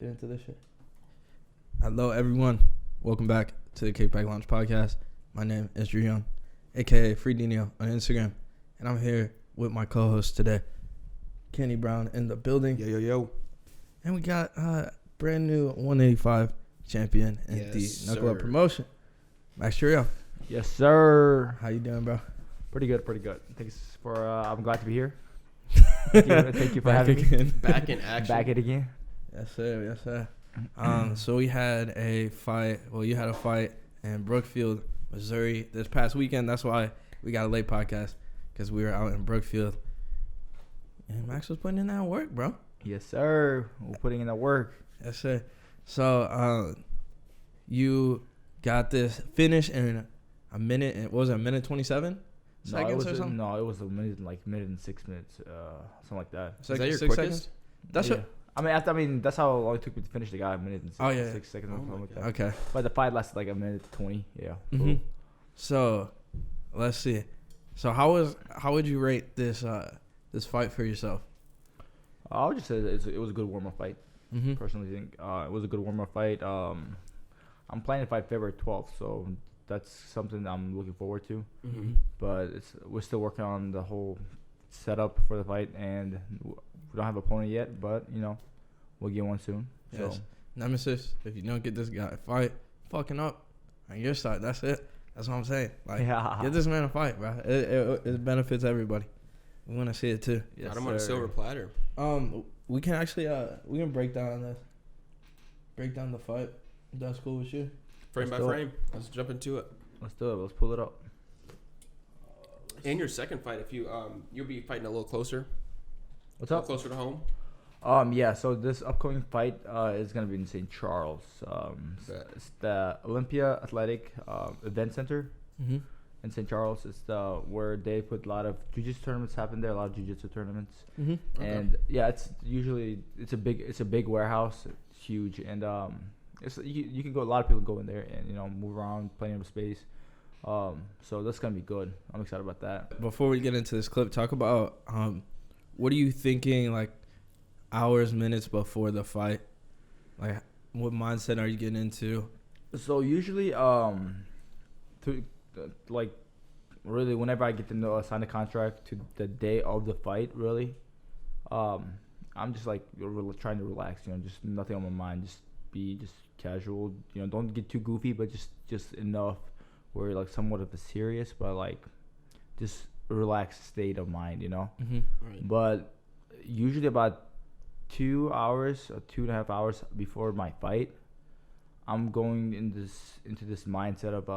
Get into this shit. Hello, everyone. Welcome back to the Kickback Lounge podcast. My name is Drew Young, aka FreeDinio on Instagram, and I'm here with my co-host today, Kenny Brown, in the building. Yo. And we got brand new 185 champion in the Knuckle Up promotion, Max Choriev. Yes, sir. How you doing, bro? Pretty good. Thanks for. I'm glad to be here. Thank you for having me. Back in action. Back it again. Yes, sir. So we had a fight. Well, you had a fight in Brookfield, Missouri this past weekend. That's why we got a late podcast, because we were out in Brookfield. And Max was putting in that work, bro. Yes, sir. We're putting in the work. Yes, sir. So you got this finish in a minute. What was it, a minute 27 seconds or something? No, it was a minute and 6 minutes, something like that. Is that your 6 quickest? seconds? That's yeah. I mean, that's how long it took me to finish the guy. A minute and 6 seconds. Oh something like that. Okay. But the fight lasted like a minute 20. Yeah. Mm-hmm. So let's see. So how would you rate this fight for yourself? I would just say that it was a good warm-up fight. Mm-hmm. Personally, think it was a good warm-up fight. I'm planning to fight February 12th, so that's something I'm looking forward to. Mm-hmm. But we're still working on the whole setup for the fight, and we don't have an opponent yet, but we'll get one soon. Yes. So Nemesis, if you don't get this guy a fight, fucking up on your side. That's it. That's what I'm saying. Like, get this man a fight, bro. It benefits everybody. We want to see it too. Got him on a silver platter. We can actually we can break down the fight. If that's cool with you. Frame by frame. Let's jump into it. Let's do it. Let's pull it up. In your second fight, if you'll be fighting a little closer. What's a up? little closer to home. Yeah. So this upcoming fight is gonna be in St. Charles. It's the Olympia Athletic Event Center in St. Charles. It's where they put a lot of jiu-jitsu tournaments happen there. A lot of jiu-jitsu tournaments. Mm-hmm. Okay. And yeah, it's a big warehouse. It's huge, and you can go. A lot of people go in there and move around, plenty of space. So that's gonna be good. I'm excited about that. Before we get into this clip, talk about what are you thinking, like, hours, minutes before the fight? Like, what mindset are you getting into? So usually, really, whenever I get to sign the contract to the day of the fight, really, I'm just like trying to relax. Just nothing on my mind. Just be casual. Don't get too goofy, but just enough where like somewhat of a serious, but like just a relaxed state of mind. Mm-hmm. Right. But usually about 2 hours or 2.5 hours before my fight, I'm going into this mindset of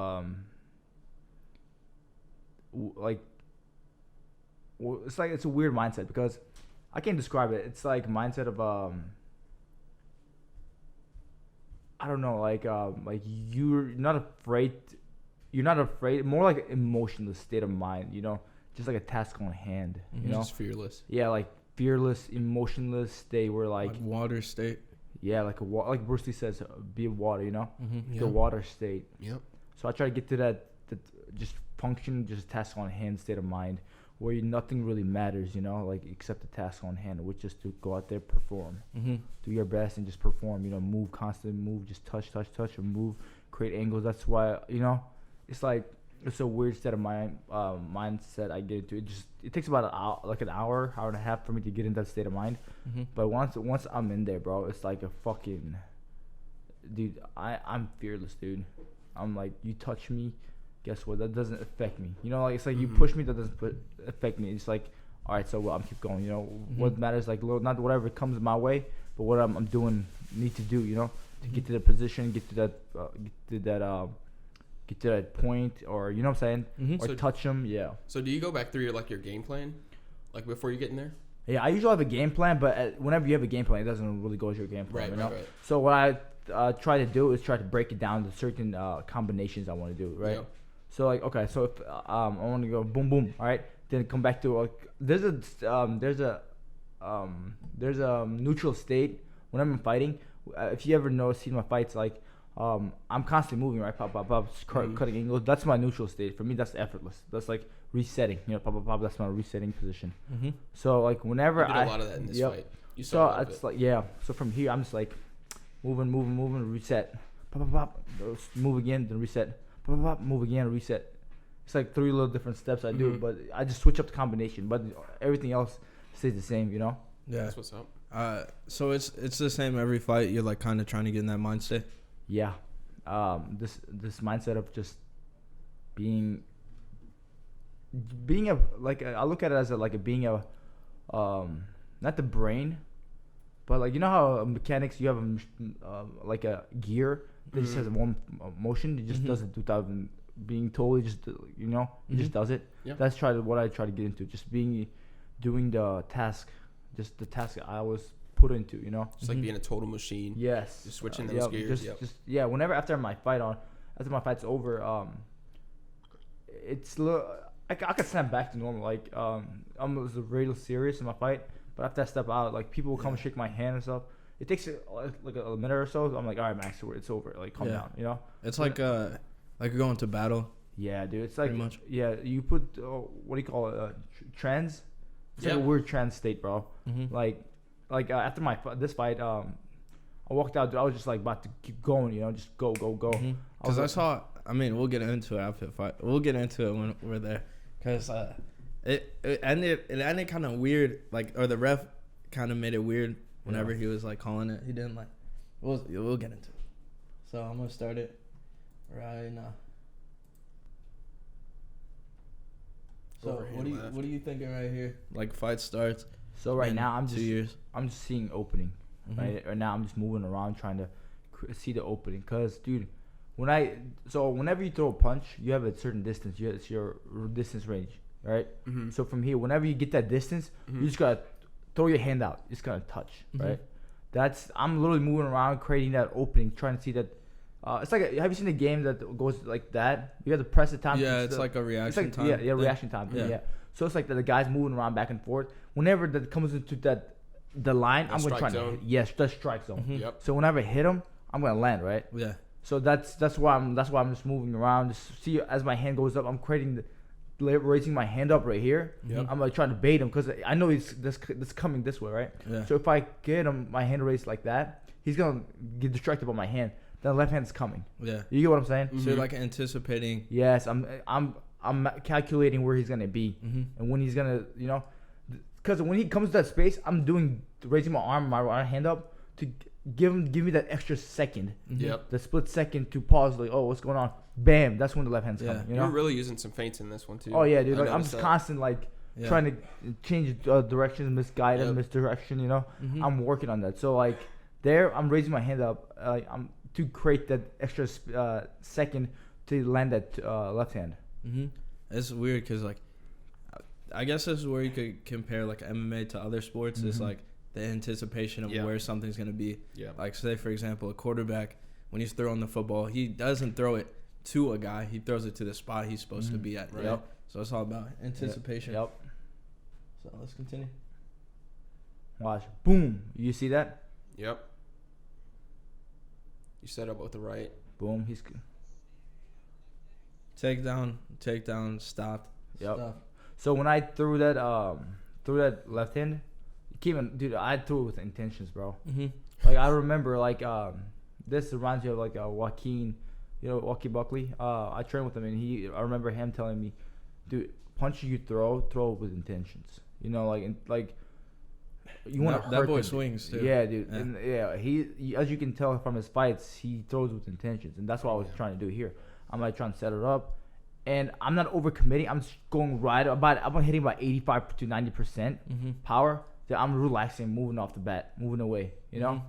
it's a weird mindset because I can't describe it. It's like mindset of I don't know, like you're not afraid. You're not afraid. More like an emotionless state of mind. Just like a task on hand. Mm-hmm. Just fearless. Yeah, like fearless, emotionless state where like water state. yeah, like like Bruce Lee says, be a water. Mm-hmm. The water state. Yep. So I try to get to that just function, just task on hand state of mind where nothing really matters, like except the task on hand, which is to go out there, perform, Mm-hmm. do your best, and just perform. Move, constantly move, just touch, and move, create angles. That's why it's like it's a weird state of mind mindset I get into. It takes about an hour and a half for me to get into that state of mind. Mm-hmm. But once I'm in there, bro, it's like a fucking dude. I'm fearless, dude. I'm like, you touch me, guess what? That doesn't affect me. Like it's like you push me, that doesn't affect me. It's like, all right, so I'm keep going. What matters, like not whatever comes my way, but what I'm doing, need to do. To get to the position, get to that point, or what I'm saying, Mm-hmm. or So touch them. Yeah. So do you go back through your game plan, like before you get in there? Yeah, I usually have a game plan, but whenever you have a game plan, it doesn't really go as your game plan. Right. So what I try to do is try to break it down to certain combinations I want to do, right? Yep. So like, okay, so if I want to go boom boom, all right, then come back to there's a neutral state when I'm fighting. If you ever seen my fights, like I'm constantly moving, right? Pop, cutting angles. That's my neutral state. For me, that's effortless. That's like resetting. Pop. That's my resetting position. Mm-hmm. So like whenever You did a lot of that in this fight. You saw a lot of it's it. like, yeah. So from here, I'm just like, moving, reset. Pop, pop, pop. Move again, then reset. Pop, pop, pop. Move again, reset. It's like 3 little different steps I do, but I just switch up the combination. But everything else stays the same, you know? Yeah. That's what's up. So it's the same every fight. You're like kind of trying to get in that mindset. Yeah. This mindset of just being a like I look at it as being a not the brain, but like you know how mechanics you have like a gear that just has one motion. It just does it without being totally just it just does it. Yeah. That's what I try to get into. Just doing the task, just the task I was put into. You know, Just like being a total machine. yes, Just switching those gears. Just whenever after my fight's over, it's I could snap back to normal. Like I was really serious in my fight, but after I step out, like people will come and shake my hand and stuff. It takes like a minute or so. I'm like, all right, Max, it's over. Like calm down, you know. It's like going to battle. Yeah, dude. It's like Pretty much. Yeah, you put what do you call it? Trans. It's like a weird trans state, bro. Like after this fight, I walked out. Dude, I was just like about to keep going, you know, just go. Because I mean, we'll get into it after the fight. We'll get into it when we're there. Because it ended kind of weird, like, or the ref kind of made it weird whenever he was like calling it. He didn't like. We'll get into it. So I'm gonna start it right now. So what are you thinking right here? Like fight starts. So right now I'm 2 years. just seeing opening. Right now I'm just moving around trying to see the opening. Cause dude, whenever you throw a punch, you have a certain distance. It's your distance range, right? So from here, whenever you get that distance, you just gotta throw your hand out. Just gotta touch, right? I'm literally moving around, creating that opening, trying to see that. It's like have you seen a game that goes like that? You have to press the time. Yeah, it's like a reaction time. Yeah, reaction time. Yeah. So it's like the guy's moving around back and forth. Whenever that comes into the line, I'm gonna try to the strike zone. Yep. So whenever I hit him, I'm gonna land, right? Yeah. So that's why I'm just moving around. Just see as my hand goes up, I'm raising my hand up right here. Yep. I'm like trying to bait him because I know he's this coming this way, right? Yeah. So if I get him, my hand raised like that, he's gonna get distracted by my hand. Then the left hand's coming. Yeah. You get what I'm saying? So you're like anticipating. Yes, I'm calculating where he's gonna be and when he's gonna, you know, because when he comes to that space, I'm raising my arm, my right hand up to give me that extra second. Yep. The split second to pause. Like, oh, what's going on? Bam! That's when the left hand's coming. You know? You're really using some feints in this one too. Oh yeah, dude. Like I'm just constant trying to change directions, misguided, misdirection. You know, I'm working on that. So like there, I'm raising my hand up. I'm to create that extra second to land that left hand. It's weird because like I guess this is where you could compare like MMA to other sports. It's like the anticipation of where something's gonna be. Yeah. Like say for example, a quarterback when he's throwing the football, he doesn't throw it to a guy. He throws it to the spot he's supposed to be at. Right. Yep. So it's all about anticipation. Yep. So let's continue. Watch. Boom. You see that? Yep. You set up with the right. Boom. He's good. Takedown, stopped. Yep. Stuff. So when I threw that left hand, dude, I threw it with intentions, bro. Like I remember, like this reminds me of like Joaquin, you know, Joaquin Buckley. I trained with him, and I remember him telling me, dude, punch you throw it with intentions. You know, like you want to hurt that boy him. swings too. Yeah, dude. Yeah. And he, as you can tell from his fights, he throws with intentions, and that's what I was trying to do here. I'm like trying to set it up, and I'm not overcommitting. I'm just going right about. I'm hitting about 85 to 90% power. Then I'm relaxing, moving off the bat, moving away. You know,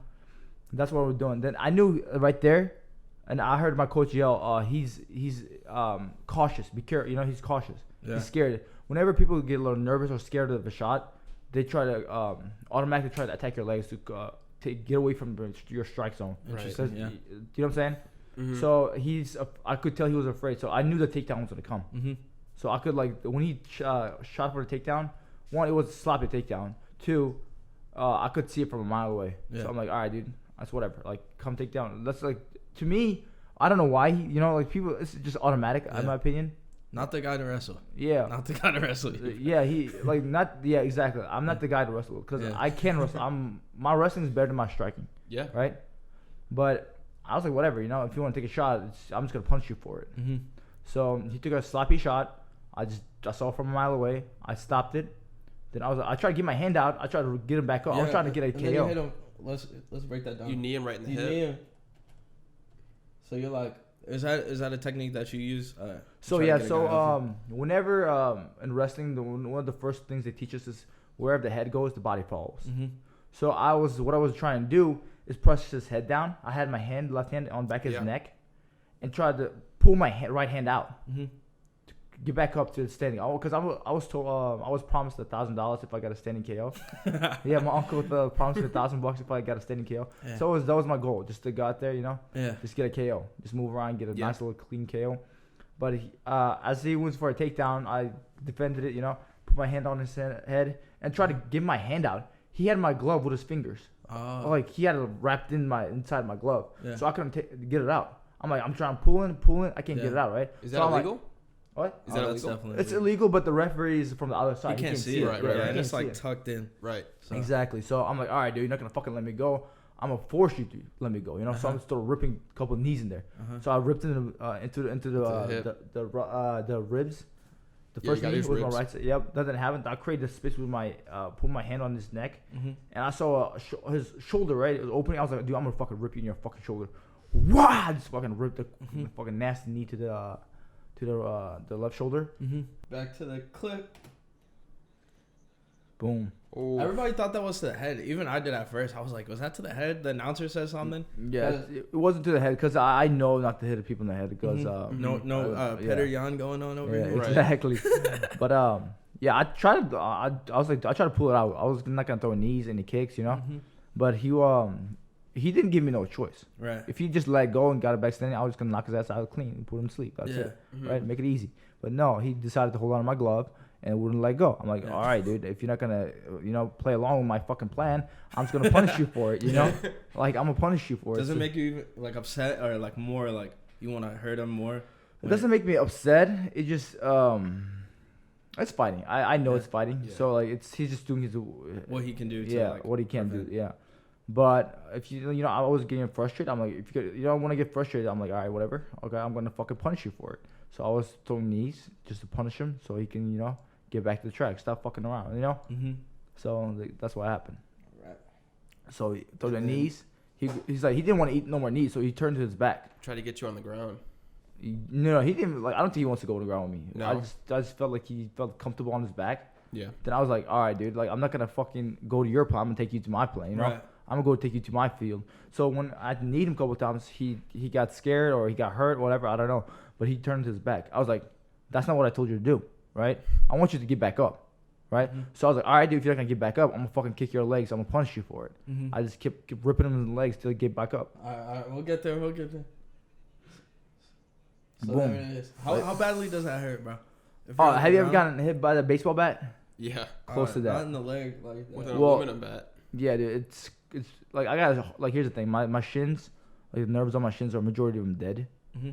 that's what we're doing. Then I knew right there, and I heard my coach yell, "He's cautious. Be careful." You know, he's cautious. Yeah. He's scared. Whenever people get a little nervous or scared of a shot, they try to automatically try to attack your legs to get away from your strike zone. Right. Yeah. You know what I'm saying? So I could tell he was afraid. So I knew the takedown was gonna come. So I could when he shot for the takedown, one, it was a sloppy takedown. Two, I could see it from a mile away. Yeah. So I'm like, all right, dude, that's whatever. Like, come take down. That's like, to me, I don't know why. People, it's just automatic in my opinion. Not the guy to wrestle. Yeah. Not the guy to wrestle. Yeah, exactly. I'm not the guy to wrestle because I can wrestle. My wrestling is better than my striking. Yeah. Right. But I was like, whatever, you know, if you want to take a shot, I'm just gonna punch you for it. Mm-hmm. So he took a sloppy shot. I saw it from a mile away. I stopped it. Then I tried to get my hand out. I tried to get him back up. I was trying to get a and then you KO. hit him. Let's break that down. You knee him right in the You hip. knee him. So you're like, is that a technique that you use? So yeah, so whenever in wrestling, one of the first things they teach us is wherever the head goes, the body follows. Mm-hmm. So what I was trying to do is press his head down. I had my left hand on the back of his neck, and tried to pull my right hand out. Mm-hmm. Get back up to the standing. Because I was told I was promised $1,000 if I got a standing KO. Yeah, my uncle promised me $1,000 if I got a standing KO. Yeah. So that was my goal, just to go out there, you know, Yeah. just get a KO, just move around, get a nice little clean KO. But as he went for a takedown, I defended it, you know, put my hand on his head and tried to get my hand out. He had my glove with his fingers, like he had it wrapped inside my glove, so I couldn't get it out. I'm like, I'm trying to pull in, I can't get it out, right? Is that illegal? What? Is that illegal? It's illegal, but the referee is from the other side. You can't see it. Right. And it's like tucked in. Right. So. Exactly. So I'm like, all right, dude, you're not gonna fucking let me go. I'm gonna force you to let me go. You know. So I'm still ripping a couple of knees in there. So I ripped into the ribs. The first knee was my right side. Yep. Doesn't happen. I created a space with put my hand on his neck, and I saw his shoulder. Right, it was opening. I was like, dude, I'm gonna fucking rip you in your fucking shoulder. Wow! I just fucking ripped the fucking nasty knee to the left shoulder. Back to the clip. Boom. Ooh. Everybody thought that was to the head. Even I did at first. I was like, was that to the head? The announcer said something. Yeah, it wasn't to the head because I know not to hit people in the head because no Peter Yan going on over here. Right. Exactly. But yeah, I tried to. I was like, I tried to pull it out. I was not gonna throw knees, any kicks, you know. But he didn't give me no choice. Right. If he just let go and got it back standing, I was just gonna knock his ass out clean and put him to sleep. That's it. Right. Make it easy. But no, he decided to hold on to my glove and wouldn't let go. I'm like, all right, dude, if you're not gonna, play along with my fucking plan, I'm just gonna punish you for it, you know? Like, I'm gonna punish you for it. Does it make you even, like, upset or, like, more, like, you want to hurt him more? It doesn't make me upset. It just, it's fighting. I know it's fighting. Yeah. So, like, he's just doing what he can do. What he can do, yeah. But if I was getting frustrated. I'm like, if you don't want to get frustrated, I'm like, all right, whatever. Okay, I'm gonna fucking punish you for it. So I was throwing knees just to punish him, so he can, get back to the track, stop fucking around, So that's what happened. Right. So he threw the knees. He's like, he didn't want to eat no more knees, so he turned to his back. Try to get you on the ground. No, he didn't. Like, I don't think he wants to go to the ground with me. No. I just felt like he felt comfortable on his back. Yeah. Then I was like, all right, dude. Like, I'm not gonna fucking go to your plan. I'm gonna take you to my plan. You know. Right. I'm gonna go take you to my field. So when I need him a couple of times, he got scared or he got hurt, whatever. I don't know. But he turned his back. I was like, that's not what I told you to do, right? I want you to get back up, right? So I was like, all right, dude, if you're not gonna get back up, I'm gonna fucking kick your legs. I'm gonna punish you for it. I just kept ripping him in the legs till he get back up. All right, we'll get there. So boom. There it is. How badly does that hurt, bro? Have you ever gotten hit by the baseball bat? Yeah. Close to that. Not in the leg, like that. With an aluminum bat. Yeah, dude. It's like I got like, here's the thing. My shins, like the nerves on my shins, are majority of them dead.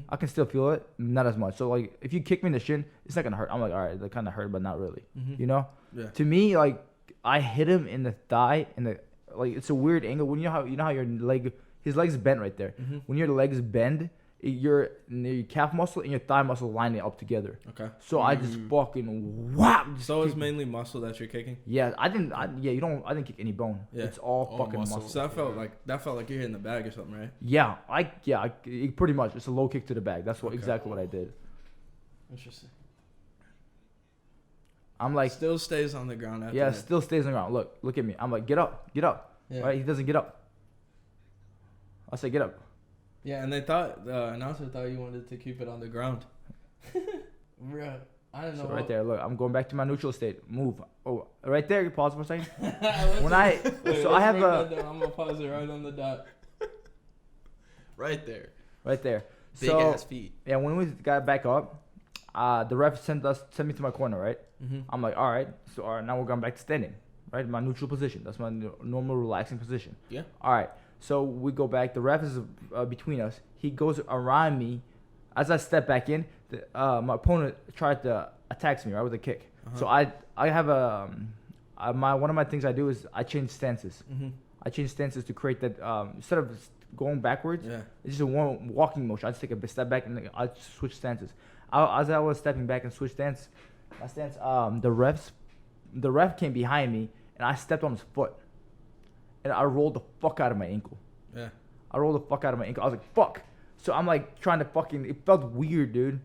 I can still feel it, not as much. So like, if you kick me in the shin, it's not gonna hurt. I'm like, all right, that kind of hurt, but not really. You know? Yeah. To me, like, I hit him in the thigh, like, it's a weird angle. When you know how your his leg's bent right there. When your legs bend, your calf muscle and your thigh muscle line it up together. Okay. So I just fucking whap. So it's mainly muscle that you're kicking. Yeah, I didn't kick any bone. Yeah. It's all fucking muscle. So that felt like you're hitting the bag or something, right? Yeah, pretty much. It's a low kick to the bag. That's exactly what I did. Interesting. I'm like, still stays on the ground after that. Still stays on the ground. Look at me. I'm like, get up. Yeah. Right? He doesn't get up. I say, get up. Yeah, and the announcer thought you wanted to keep it on the ground. Bro, I don't know. So right there, look, I'm going back to my neutral state. Move. Oh, right there. You pause for a second. I'm gonna pause it right on the dot. Right there. Right there. Big ass feet. Yeah, when we got back up, the ref sent me to my corner. Right. I'm like, all right. So now we're going back to standing. Right, my neutral position. That's my normal relaxing position. Yeah. All right. So we go back. The ref is between us. He goes around me. As I step back in, my opponent tried to attack me right with a kick. So I have one of my things I do is I change stances. I change stances to create that instead of going backwards. Yeah. It's just a one walking motion. I just take a step back and like, I switch stances. As I was stepping back and switch stance, my stance, the ref came behind me and I stepped on his foot, and I rolled the fuck out of my ankle. Yeah. I rolled the fuck out of my ankle. I was like, fuck. So I'm like trying to fucking. It felt weird, dude.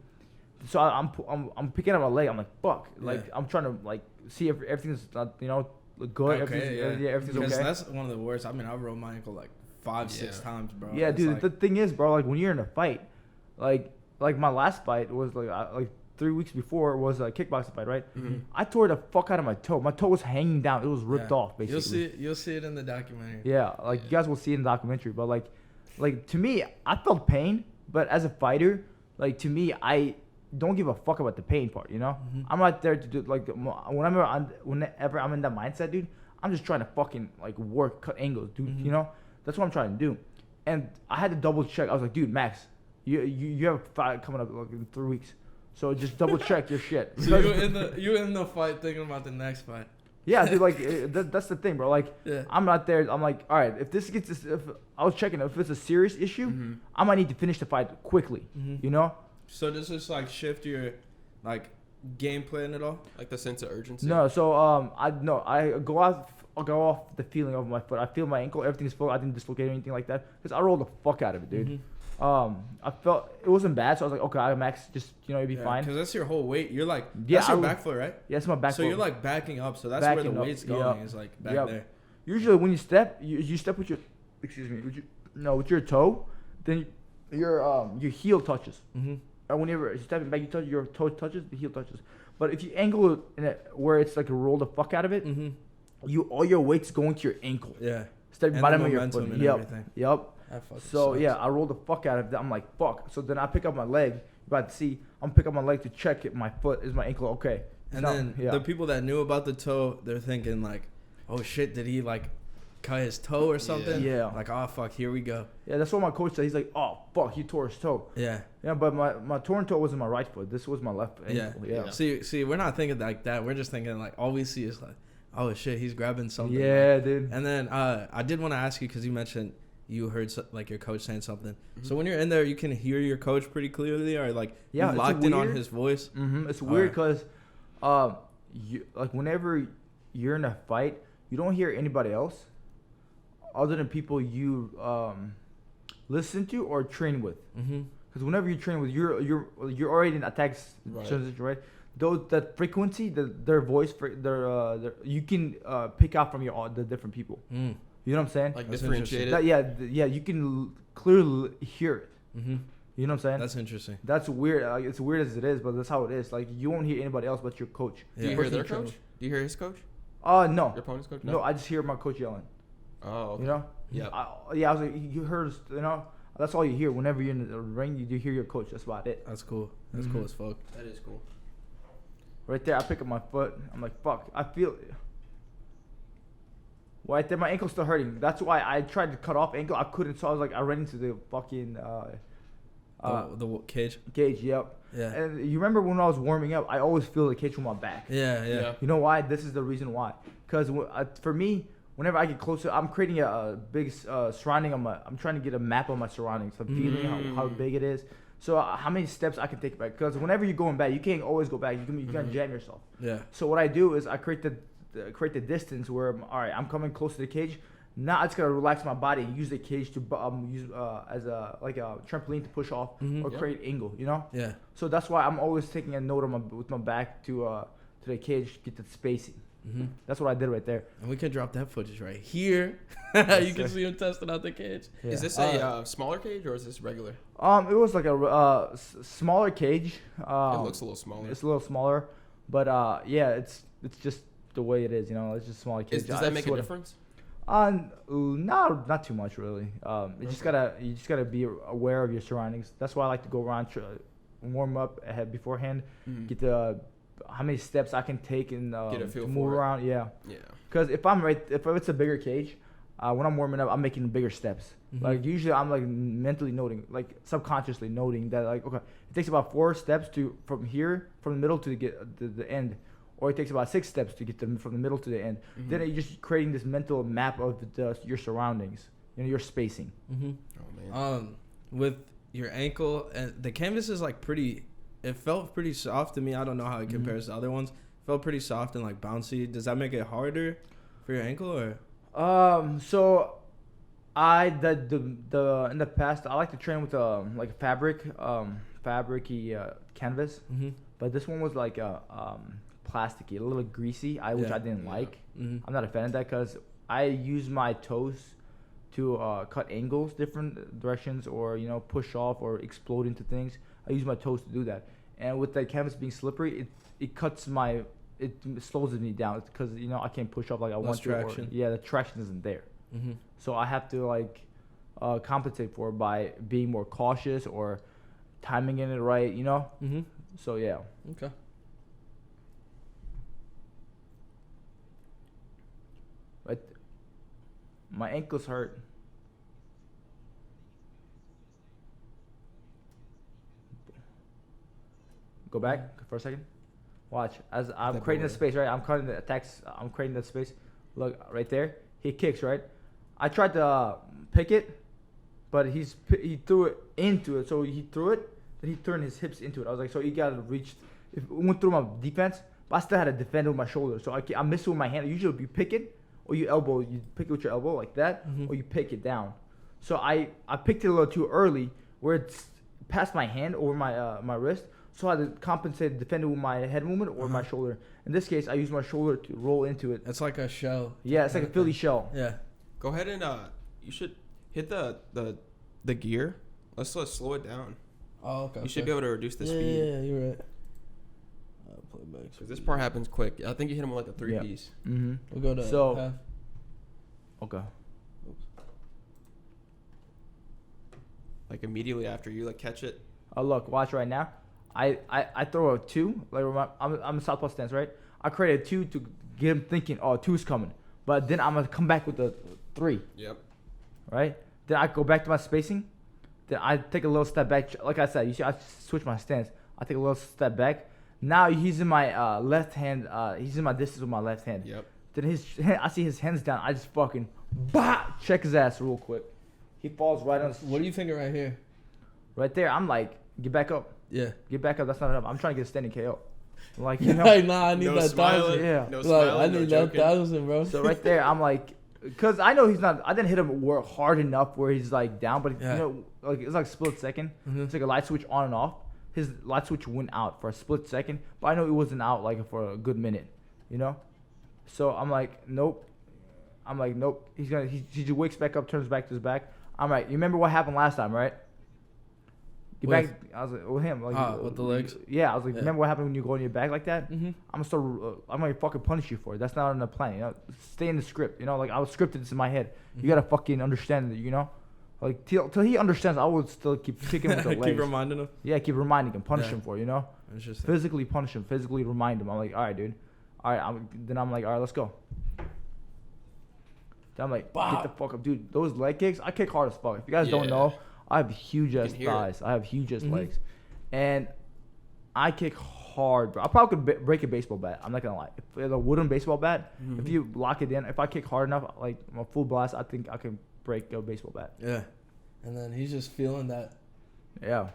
So I'm picking up my leg. I'm like, fuck. Like I'm trying to like see if everything's look good. Okay, Everything's because okay. that's one of the worst. I mean, I rolled my ankle like 5-6 times, bro. Yeah, It's dude. like, The thing is, bro, like when you're in a fight, like my last fight was like 3 weeks before was a kickboxing fight, right? Mm-hmm. I tore the fuck out of my toe. My toe was hanging down. It was ripped off, basically. You'll see it in the documentary. Yeah, like you guys will see it in the documentary. But like to me, I felt pain. But as a fighter, like to me, I don't give a fuck about the pain part. You know, I'm not there to do like whenever I'm in that mindset, dude. I'm just trying to fucking like work, cut angles, dude. You know, that's what I'm trying to do. And I had to double check. I was like, dude, Max, you have a fight coming up like in 3 weeks, so just double check your shit. So you in the fight thinking about the next fight. Yeah, dude, like that's the thing, bro. Like, I'm not there. I'm like, all right, if I was checking if it's a serious issue, I might need to finish the fight quickly. You know. So does this like shift your like game plan at all? Like the sense of urgency? No, so I go off the feeling of my foot. I feel my ankle, everything's full. I didn't dislocate or anything like that because I rolled the fuck out of it, dude. I felt it wasn't bad, so I was like, okay, Max, just you'll be fine. Because that's your whole weight. You're like, that's your back foot, right? Yeah, it's my back foot. So you're like backing up. So that's where the weight's going. Is like back there. Usually when you step, you step with your, with your toe, then your heel touches. And whenever you're stepping back, your toe touches, the heel touches. But if you angle it in where it's like a roll the fuck out of it, all your weight's going to your ankle. Yeah. Step bottom of your foot. And everything. Yep. So sucks. yeah, I rolled the fuck out of it. I'm like, fuck. So then I pick up my leg. You're about to see, I'm pick up my leg to check if my foot is my ankle okay. And then the people that knew about the toe, they're thinking like, oh shit, did he like cut his toe or something? Yeah. Like, oh fuck, here we go. Yeah, that's what my coach said. He's like, oh fuck, he tore his toe. Yeah. Yeah, but my torn toe wasn't my right foot. This was my left ankle. Yeah. See, we're not thinking like that. We're just thinking like all we see is like, oh shit, he's grabbing something. Yeah, dude. And then I did want to ask you because you mentioned you heard like your coach saying something. So when you're in there, you can hear your coach pretty clearly, or like you locked in on his voice. It's weird because, like whenever you're in a fight, you don't hear anybody else, other than people you listen to or train with. Because whenever you train with, you're already in attack transition, right? That frequency, their voice, you can pick out from the different people. You know what I'm saying? Like differentiate it. Yeah, you can clearly hear it. You know what I'm saying? That's interesting. That's weird. It's weird as it is, but that's how it is. Like you won't hear anybody else but your coach. Do you hear their coach? Do you hear his coach? No. Your opponent's coach? No, I just hear my coach yelling. Oh. Okay. You know? Yeah. I was like, you heard, that's all you hear. Whenever you're in the ring, you do hear your coach. That's about it. That's cool. That's cool as fuck. That is cool. Right there, I pick up my foot. I'm like, fuck. I feel it. Right there, my ankle's still hurting. That's why I tried to cut off ankle. I couldn't, so I was like, I ran into the fucking the cage. Cage, yep. Yeah. And you remember when I was warming up, I always feel the cage from my back. Yeah. You know why? This is the reason why. Because for me, whenever I get closer, I'm creating a big surrounding on I'm trying to get a map on my surroundings. I'm feeling how big it is. So how many steps I can take back? Because whenever you're going back, you can't always go back. You can jam yourself. Yeah. So what I do is I create the distance where I'm coming close to the cage. Now I just gotta relax my body and use the cage to use as a trampoline to push off or create angle. You know. Yeah. So that's why I'm always taking a note with my back to the cage to get the spacing. That's what I did right there. And we can drop that footage right here. You can see him testing out the cage. Yeah. Is this a smaller cage or is this regular? It was like a smaller cage. It looks a little smaller. It's a little smaller, but it's just the way it is. You know, it's just a smaller cage. Does that make a difference? Not too much really. You just gotta be aware of your surroundings. That's why I like to go around, warm up ahead beforehand, get the how many steps I can take and get a feel to move around. Yeah. Because if it's a bigger cage, when I'm warming up, I'm making bigger steps. Like usually I'm like mentally noting, like subconsciously noting that like okay, it takes about 4 steps from the middle to get the end. Or it takes about 6 steps to get from the middle to the end. Then you're just creating this mental map of your surroundings. your spacing. Mm-hmm. Oh man. With your ankle and the canvas is like pretty. It felt pretty soft to me. I don't know how it compares to other ones. It felt pretty soft and like bouncy. Does that make it harder for your ankle or? So the in the past I like to train with like fabricy canvas, but this one was like plasticky, a little greasy, which I didn't like. I'm not a fan of that because I use my toes to cut angles different directions, or push off or explode into things. I use my toes to do that, and with the canvas being slippery, it cuts it slows me down because I can't push off like I want to. Traction. The traction isn't there. So I have to like compensate for it by being more cautious or timing it right, So yeah. Okay. But my ankles hurt. Go back for a second. Watch as I'm creating the space, right? I'm cutting the attacks. I'm creating that space. Look right there. He kicks, right? I tried to pick it, but he threw it into it. So he threw it, then he turned his hips into it. I was like, so you gotta reach. It went through my defense, but I still had to defend with my shoulder. So I missed with my hand. Usually you pick it, or you elbow. You pick it with your elbow like that, or you pick it down. So I picked it a little too early, where it's past my hand over my wrist. So I had to compensate, defend it with my head movement or my shoulder. In this case, I used my shoulder to roll into it. It's like a shell. Yeah, it's like a Philly shell. Yeah. Go ahead and you should hit the gear. Let's slow it down. Oh, okay. You should be able to reduce the speed. Yeah, you're right. Play back. Because this part happens quick. I think you hit him with like a 3-piece. Mm-hmm. We'll go to half. Okay. Oops. Like immediately after you like catch it. Oh, look, watch right now. I throw a 2. Like I'm a southpaw stance, right? I create a 2 to get him thinking, oh, 2's coming. But then I'm gonna come back with a 3. Yep. Right? Then I go back to my spacing. Then I take a little step back. Like I said, you see, I switch my stance. I take a little step back. Now he's in my left hand. He's in my distance with my left hand. Yep. Then I see his hands down. I just fucking check his ass real quick. He falls right on. What are you thinking right here? Right there, I'm like, get back up. Yeah. Get back up. That's not enough. I'm trying to get a standing KO. Like, Like, nah, I need no that smiling, 1,000. Yeah. No Like, smiling, I no need that joking. 1,000, bro. So right there, I'm like, because I know he's not. I didn't hit him hard enough where he's like down, but like it's like a split second. It's like a light switch on and off. His light switch went out for a split second, but I know it wasn't out like for a good minute, So I'm like, nope. He just wakes back up, turns back to his back. I'm like, you remember what happened last time, right? Get back. I was like, with him, like with the legs. Yeah, I was like, remember what happened when you go on your back like that? I'm gonna fucking punish you for it. That's not in the plan. Stay in the script. Like I was scripted this in my head. You gotta fucking understand it. Like till he understands, I would still keep kicking with the legs. Keep reminding him. Yeah, keep reminding him, punish him for it. Interesting. Physically punish him, physically remind him. I'm like, all right, dude. All right, I'm like, all right, let's go. Then I'm like, get the fuck up, dude. Those leg kicks, I kick hard as fuck. If you guys don't know, I have huge ass thighs. I have huge ass legs, and I kick hard, bro. I probably could break a baseball bat. I'm not gonna lie. If it's a wooden baseball bat, if you lock it in, if I kick hard enough, like a full blast, I think I can break a baseball bat. Yeah, and then he's just feeling that. Yeah.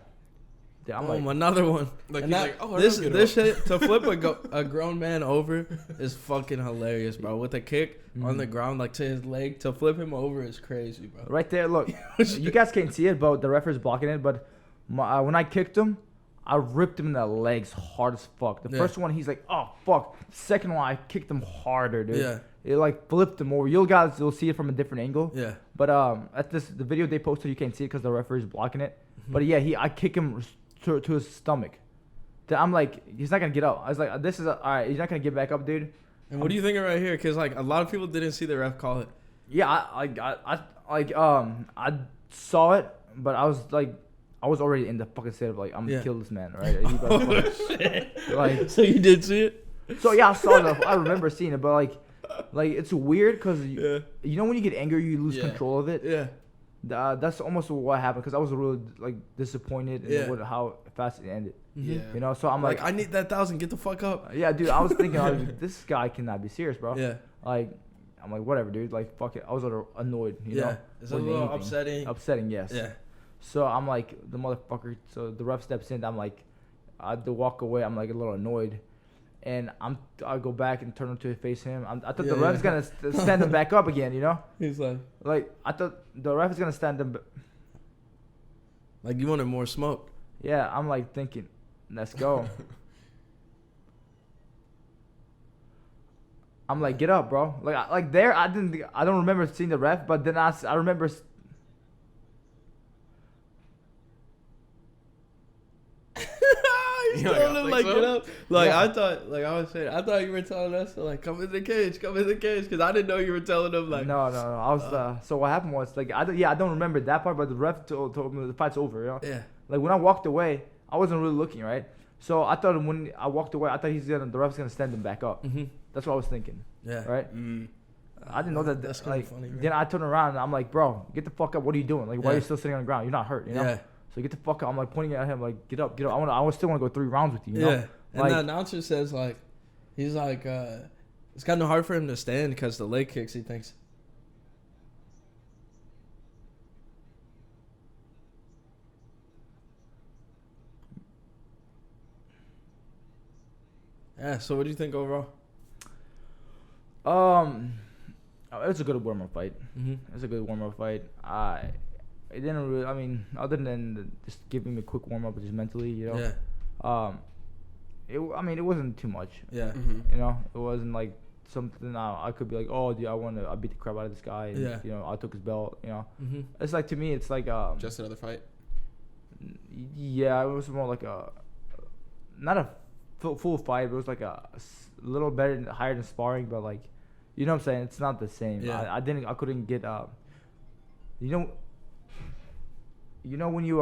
I'm like, another one. Like, and he's this shit to flip a grown man over is fucking hilarious, bro. With a kick on the ground, like to his leg, to flip him over is crazy, bro. Right there, look. You guys can't see it, but the referee's blocking it. But when I kicked him, I ripped him in the legs hard as fuck. The first one, he's like, oh, fuck. Second one, I kicked him harder, dude. Yeah. It like flipped him over. You'll see it from a different angle. Yeah. But the video they posted, you can't see it because the referee's blocking it. But yeah, I kick him to his stomach. Then I'm like, he's not gonna get up. I was like, all right. He's not gonna get back up, dude. And what are you thinking right here? Because like a lot of people didn't see the ref call it. Yeah, I saw it, but I was already in the fucking state of like, I'm gonna kill this man, right? Shit. Like, so you did see it? So yeah, I saw it. I remember seeing it, but like it's weird because when you get angry, you lose control of it. Yeah. That's almost what happened because I was really like disappointed in how fast it ended. Yeah. So I'm like, I need that 1,000. Get the fuck up. Yeah, dude. I was thinking, this guy cannot be serious, bro. Yeah. Like, I'm like, whatever, dude. Like, fuck it. I was annoyed, you know. It's a more than little anything. upsetting. Upsetting, yes. Yeah. So I'm like, the motherfucker. So the ref steps in. I'm like, I had to walk away. I'm like a little annoyed, and I go back and turn to face him. I thought the ref's gonna stand him back up again, you know. He's like I thought the ref is gonna stand him. like you wanted more smoke. Yeah, I'm like thinking, let's go. I'm like, get up, bro. Like there, I don't remember seeing the ref, but then I remember. He's telling him like so? get up. Like Yeah. I thought you were telling us to like come in the cage, because I didn't know you were telling them like. No. I was. So what happened was like I don't remember that part, but the ref told me the fight's over. You know. Yeah. Like when I walked away, I wasn't really looking, right? So I thought when I walked away, I thought the ref's gonna stand him back up. Mm-hmm. That's what I was thinking, Yeah. right? I didn't know that. That's kind like, of funny. Bro. then I turned around and I'm like, bro, get the fuck up. What are you doing? Like, why are Yeah. you still sitting on the ground? You're not hurt, you know? Yeah. So get the fuck up. I'm like pointing at him, like, get up. I still want to go 3 rounds with you. You know? Yeah. And Like- the announcer says like, he's like, it's kind of hard for him to stand because the leg kicks. He thinks. Yeah. So what do you think overall? It was a good warm up fight. Mm-hmm. It was a good warm up fight. It didn't really. I mean, other than just giving me a quick warm up, just mentally, you know. Yeah. It wasn't too much. Yeah. You know, it wasn't like something I could be like, oh, dude, I beat the crap out of this guy. And, Yeah. You know, I took his belt. You know, Mm-hmm. it's like to me, it's like Just another fight. yeah, it was more like not a full fight. But it was like a little better, higher than sparring, but like, you know what I'm saying? It's not the same. Yeah. I couldn't get you know when you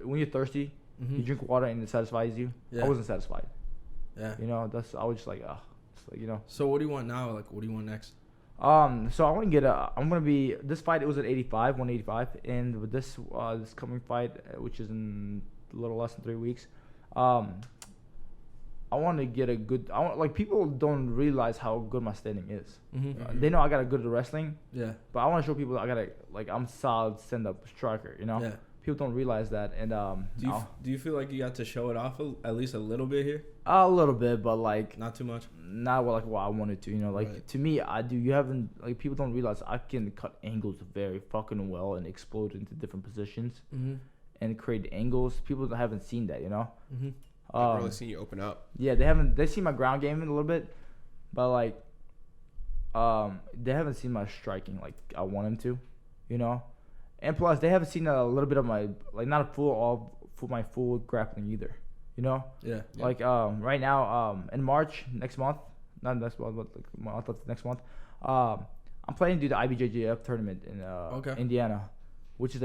when you're thirsty, Mm-hmm. you drink water and it satisfies you. Yeah. I wasn't satisfied. Yeah. You know, I was just like, it's like, you know. So what do you want now? Like, what do you want next? So I want to get I'm gonna be this fight. It was at 185, and with this coming fight, which is in a little less than 3 weeks, I want to get a good. Like people don't realize how good my standing is. Mm-hmm. They know I got a good wrestling, Yeah. but I want to show people that I'm solid stand up striker. You know, Yeah. people don't realize that, and Do you feel like you got to show it off at least a little bit here? a little bit, but like Not too much. not what I wanted to, you know. Like Right. to me, I do. You haven't like people don't realize I can cut angles very fucking well and explode into different positions Mm-hmm. and create angles. People haven't seen that, you know. Mm-hmm. I've really seen you open up. Yeah, they haven't. They see my ground game a little bit, but like, they haven't seen my striking like I want them to, you know. And plus, they haven't seen a little bit of my not a full grappling either, you know. Yeah. Yeah. Like right now in March next month, not next month, but I thought next month, I'm planning to do the IBJJF tournament in Okay. Indiana, which is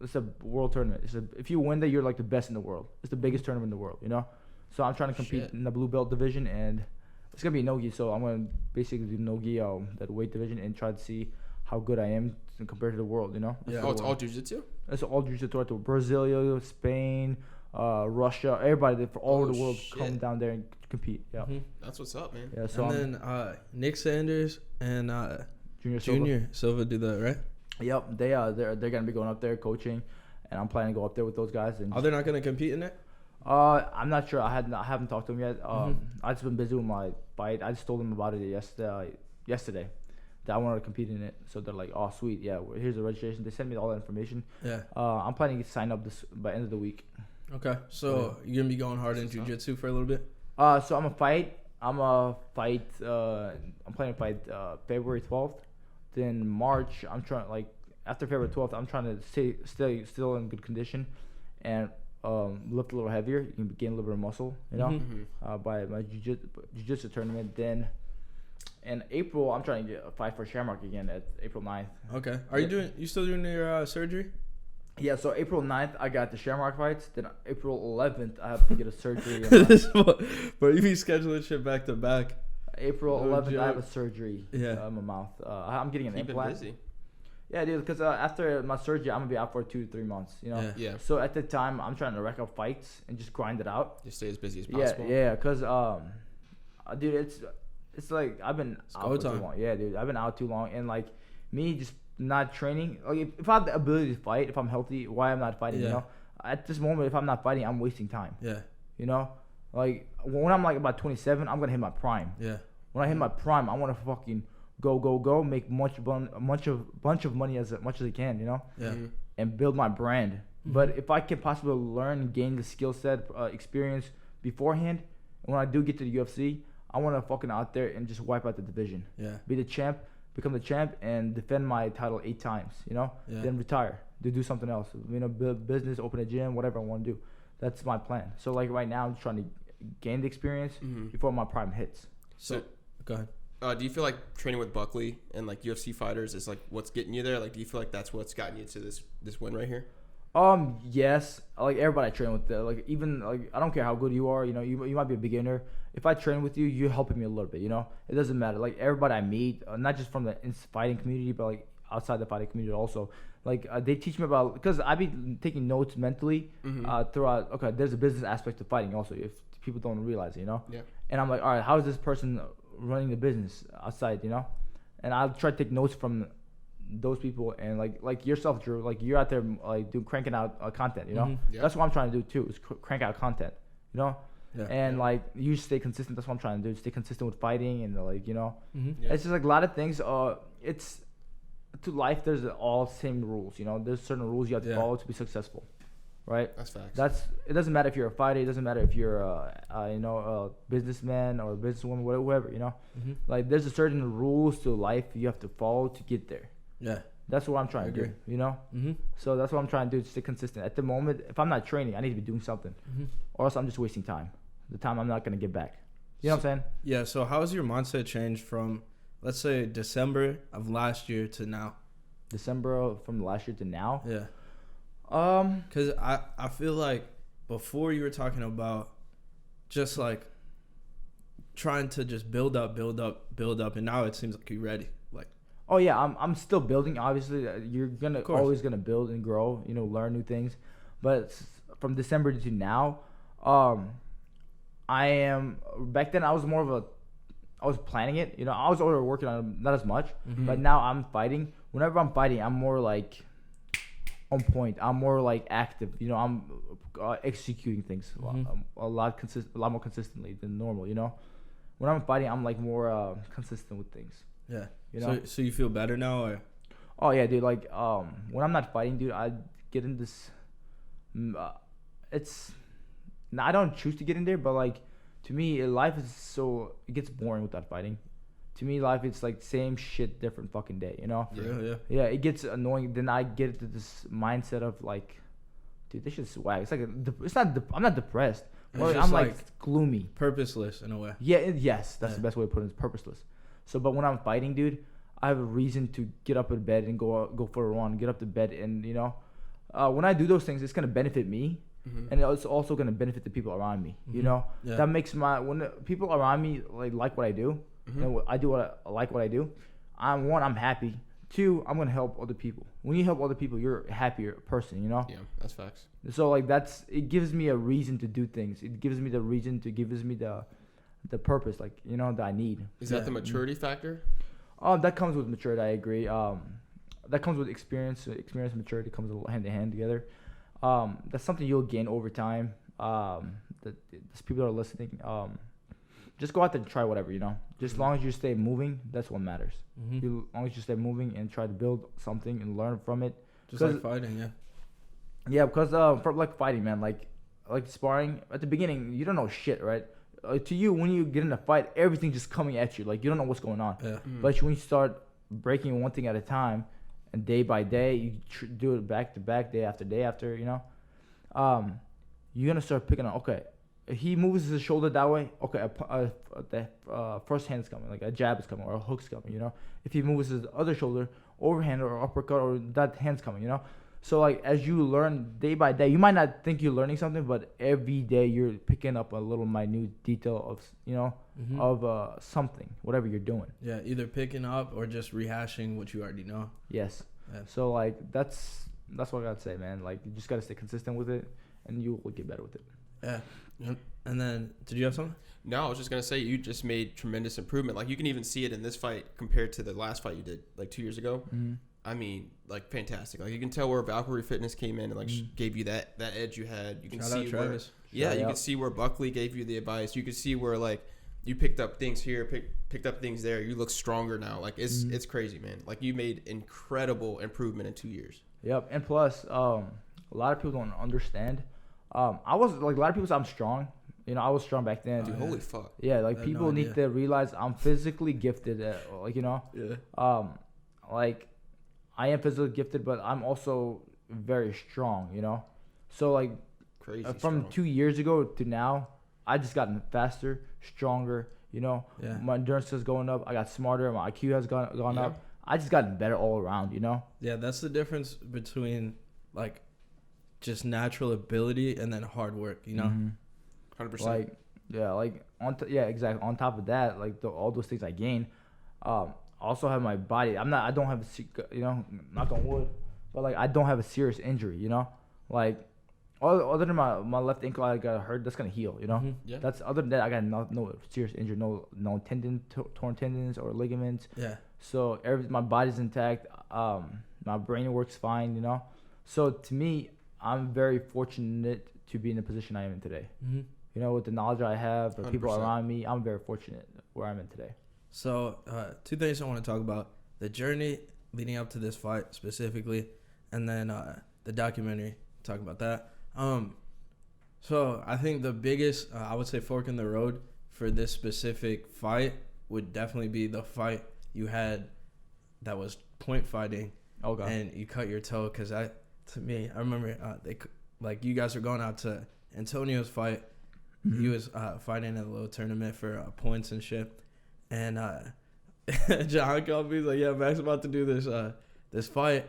it's a world tournament. If you win that, you're like the best in the world. It's the biggest tournament in the world, you know. So I'm trying to compete Shit. in the blue belt division, and it's gonna be nogi. So I'm gonna basically do nogi that weight division and try to see how good I am compared to the world, you know. Yeah. Oh, it's all jiu-jitsu? It's all jiu-jitsu. Brazil, Spain, Russia, everybody from all over the world shit. come down there and compete. Yeah, Mhm. That's what's up, man. yeah. So And then Nick Sanders and Junior Silva. Junior Silva do that, right? Yep, they're gonna be going up there coaching, and I'm planning to go up there with those guys. And Are they not gonna compete in it? I'm not sure. I haven't talked to them yet. Mhm. I just been busy with my fight. I just told them about it yesterday that I wanted to compete in it. So they're like, oh sweet, yeah. Here's the registration. They sent me all that information. Yeah. I'm planning to sign up this by end of the week. Okay. So you're gonna be going hard in jiu-jitsu for a little bit? So I'm planning to fight February 12th. Then March, I'm trying after February 12th, I'm trying to stay still in good condition, and lift a little heavier. You can gain a little bit of muscle, you know, Mhm. by my jiu-jitsu tournament. Then in April, I'm trying to get a fight for Shamrock again at April 9th. Okay. Are you still doing your surgery? Yeah, so April 9th, I got the Shamrock fights. Then April 11th, I have to get a surgery. on But you be scheduling shit back to back. April No 11th, I have a joke. surgery Yeah. in my mouth. I'm getting an Keep it implant. busy. Yeah, dude, because after my surgery, I'm going to be out for 2 to 3 months, you know? Yeah. Yeah. So at the time, I'm trying to rack up fights and just grind it out. Just stay as busy as Yeah, possible. yeah, because, dude, it's like I've been out for too long. Yeah, dude, I've been out too long, and like me just not training. Like if I have the ability to fight, if I'm healthy, why I'm not fighting? You know, at this moment, if I'm not fighting, I'm wasting time. Yeah. You know, like when I'm like about 27, I'm gonna hit my prime. Yeah. When I hit my prime, I want to fucking go, make bunch of money as much as I can. You know. Yeah. And build my brand. Mm-hmm. But if I can possibly learn and gain the skill set, experience beforehand, and when I do get to the UFC, I want to fucking out there and just wipe out the division. Yeah. Be the champ, become the champ, and defend my title 8 times. You know. Yeah. Then retire. Do something else. You know, build business, open a gym, whatever I want to do. That's my plan. So like right now, I'm just trying to gain the experience before my prime hits. So go ahead. Do you feel like training with Buckley and like UFC fighters is like what's getting you there? Like, do you feel like that's what's gotten you to this win right here? Yes. Like everybody I train with, like even like I don't care how good you are. You know, you might be a beginner. If I train with you, you're helping me a little bit. You know, it doesn't matter. Like everybody I meet, not just from the fighting community, but like outside the fighting community also. Like they teach me about, because I be taking notes mentally throughout. Okay, there's a business aspect to fighting also. If people don't realize it, you know. Yeah. And I'm like, all right, how is this person running the business outside, you know? And I'll try to take notes from those people, and like yourself, Drew, like you're out there like cranking out content, you know. Mm-hmm. Yeah. That's what I'm trying to do too, is crank out content, you know. Yeah. And like you stay consistent. That's what I'm trying to do. Stay consistent with fighting, and like, you know, it's just like a lot of things. It's to life. There's all same rules, you know. There's certain rules you have to follow to be successful, right? That's facts. It doesn't matter if you're a fighter. It doesn't matter if you're a businessman or a businesswoman, whatever, you know. Mm-hmm. Like there's a certain rules to life you have to follow to get there. Yeah. That's what I'm trying to do, you know? Mm-hmm. So that's what I'm trying to do, to stay consistent. At the moment, if I'm not training, I need to be doing something. Mm-hmm. Or else I'm just wasting time. The time I'm not going to get back. You know what I'm saying? Yeah, so how has your mindset changed from, let's say, December of last year to now? December from last year to now? Yeah. Because I feel like before you were talking about just like trying to just build up, and now it seems like you're ready. Oh yeah, I'm still building. Obviously, you're always gonna build and grow. You know, learn new things. But from December to now, I am. Back then, I was planning it. You know, I was already working on it, not as much. Mm-hmm. But now I'm fighting. Whenever I'm fighting, I'm more like on point. I'm more like active. You know, I'm executing things a lot more consistently than normal. You know, when I'm fighting, I'm like more consistent with things. Yeah. You know? So you feel better now, or? Oh yeah, dude. Like when I'm not fighting, dude, I get in this. I don't choose to get in there, but like to me, life is it gets boring without fighting. To me, life it's like same shit, different fucking day. You know? Yeah. It gets annoying. Then I get into this mindset of like, dude, this shit's swag. It's like I'm not depressed. I'm like gloomy, purposeless in a way. Yeah. Yes, that's the best way to put it. It's purposeless. So, but when I'm fighting, dude, I have a reason to get up in bed and go for a run, get up to bed, and you know, when I do those things, it's gonna benefit me, and it's also gonna benefit the people around me. You know, that makes when the people around me like what I do, and I do what I do. I'm happy. 2, I'm gonna help other people. When you help other people, you're a happier person. You know. Yeah, that's facts. So like it gives me a reason to do things. It gives me the reason gives me the purpose, like, you know, that I need. Is that the maturity factor? That comes with maturity. I agree. That comes with experience. Experience and maturity comes hand in hand together. That's something you'll gain over time. The people that are listening, just go out there and try whatever, you know. Just as long as you stay moving, that's what matters. As long as you stay moving and try to build something and learn from it. Just like fighting, yeah. Yeah, because for like fighting, man, like sparring at the beginning, you don't know shit, right? To you, when you get in a fight, everything just coming at you. Like, you don't know what's going on. Yeah. But when you start breaking one thing at a time, and day by day, you do it back to back, day after, you know, you're going to start picking up, okay, he moves his shoulder that way, okay, the first hand's coming, like a jab is coming, or a hook's coming, you know. If he moves his other shoulder, overhand or uppercut, or that hand's coming, you know. So, like, as you learn day by day, you might not think you're learning something, but every day you're picking up a little minute detail of, you know, of something, whatever you're doing. Yeah, either picking up or just rehashing what you already know. Yes. Yeah. So, like, that's what I got to say, man. Like, you just got to stay consistent with it, and you will get better with it. Yeah. And then, did you have something? No, I was just gonna say you just made tremendous improvement. Like you can even see it in this fight compared to the last fight you did like 2 years ago. Mm-hmm. I mean, like fantastic. Like you can tell where Valkyrie Fitness came in and like gave you that edge you had. You can Shout see out where, Travis. yeah, you can see where Buckley gave you the advice. You can see where like you picked up things here, picked up things there. You look stronger now. Like it's crazy, man. Like you made incredible improvement in 2 years. Yep, and plus, a lot of people don't understand. I was like a lot of people say I'm strong. You know, I was strong back then. Dude, holy fuck. Yeah, like people need to realize I'm physically gifted. Like you know. Yeah. Like I am physically gifted, but I'm also very strong. You know, so like Crazy from strong. 2 years ago to now, I just gotten faster, stronger. You know, my endurance is going up. I got smarter. My IQ has gone up. I just gotten better all around. You know. Yeah, that's the difference between like just natural ability and then hard work. You know. 100%. Like exactly. On top of that, like all those things I gained, I also have my body. I don't have knock on wood, but like I don't have a serious injury. You know, like other than my left ankle, I got hurt. That's gonna heal. You know, Yeah. That's other than that, I got no serious injury, no torn tendons or ligaments. Yeah. So my body's intact. My brain works fine. You know, so to me, I'm very fortunate to be in the position I am in today. Mm-hmm. You know, with the knowledge I have, the people 100%. around me, I'm very fortunate where I'm in today. So, 2 things I want to talk about: the journey leading up to this fight specifically, and then the documentary. Talk about that. So I think the biggest, I would say, fork in the road for this specific fight would definitely be the fight you had that was point fighting, and you cut your toe. Because I remember like you guys were going out to Antonio's fight. Mm-hmm. He was fighting in a little tournament for points and shit. And John called me. He's like, "Yeah, Max about to do this fight,"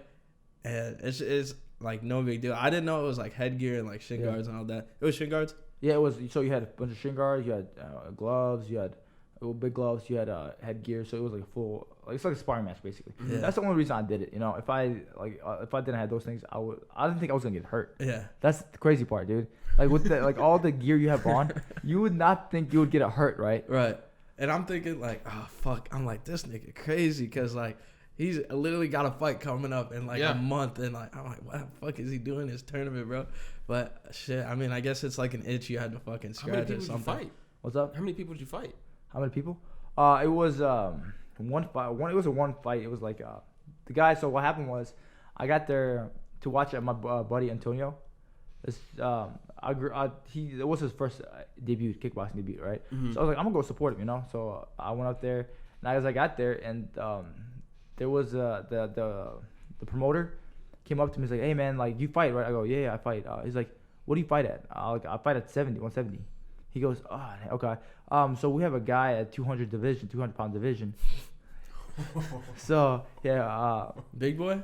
and it's like no big deal. I didn't know it was like headgear and like shin guards and all that. It was shin guards. Yeah, it was. So you had a bunch of shin guards. You had gloves. You had big gloves. You had headgear. So it was like a full. Like, it's like a sparring match basically. Yeah. That's the only reason I did it. You know, if I didn't have those things, I didn't think I was gonna get hurt. Yeah. That's the crazy part, dude. Like with the all the gear you have on, you would not think you would get hurt, right? Right. And I'm thinking like, oh fuck, I'm like, this nigga crazy, cause like he's literally got a fight coming up in like a month, and like I'm like, what the fuck is he doing this tournament, bro? But shit, I mean, I guess it's like an itch you had to fucking scratch or something. How many people did you fight? What's up? How many people did you fight? How many people? It was one fight. It was a one fight. It was like the guy. So what happened was, I got there to watch my buddy Antonio. It was his first kickboxing debut, right? Mm-hmm. So I was like, I'm gonna go support him, you know. So I went up there, and as I got there, and there was the promoter came up to me. He's like, "Hey man, like you fight, right?" I go, "Yeah, I fight." He's like, "What do you fight at?" I fight at 170. He goes, "Oh, okay." So we have a guy at 200 pound division. So yeah, big boy.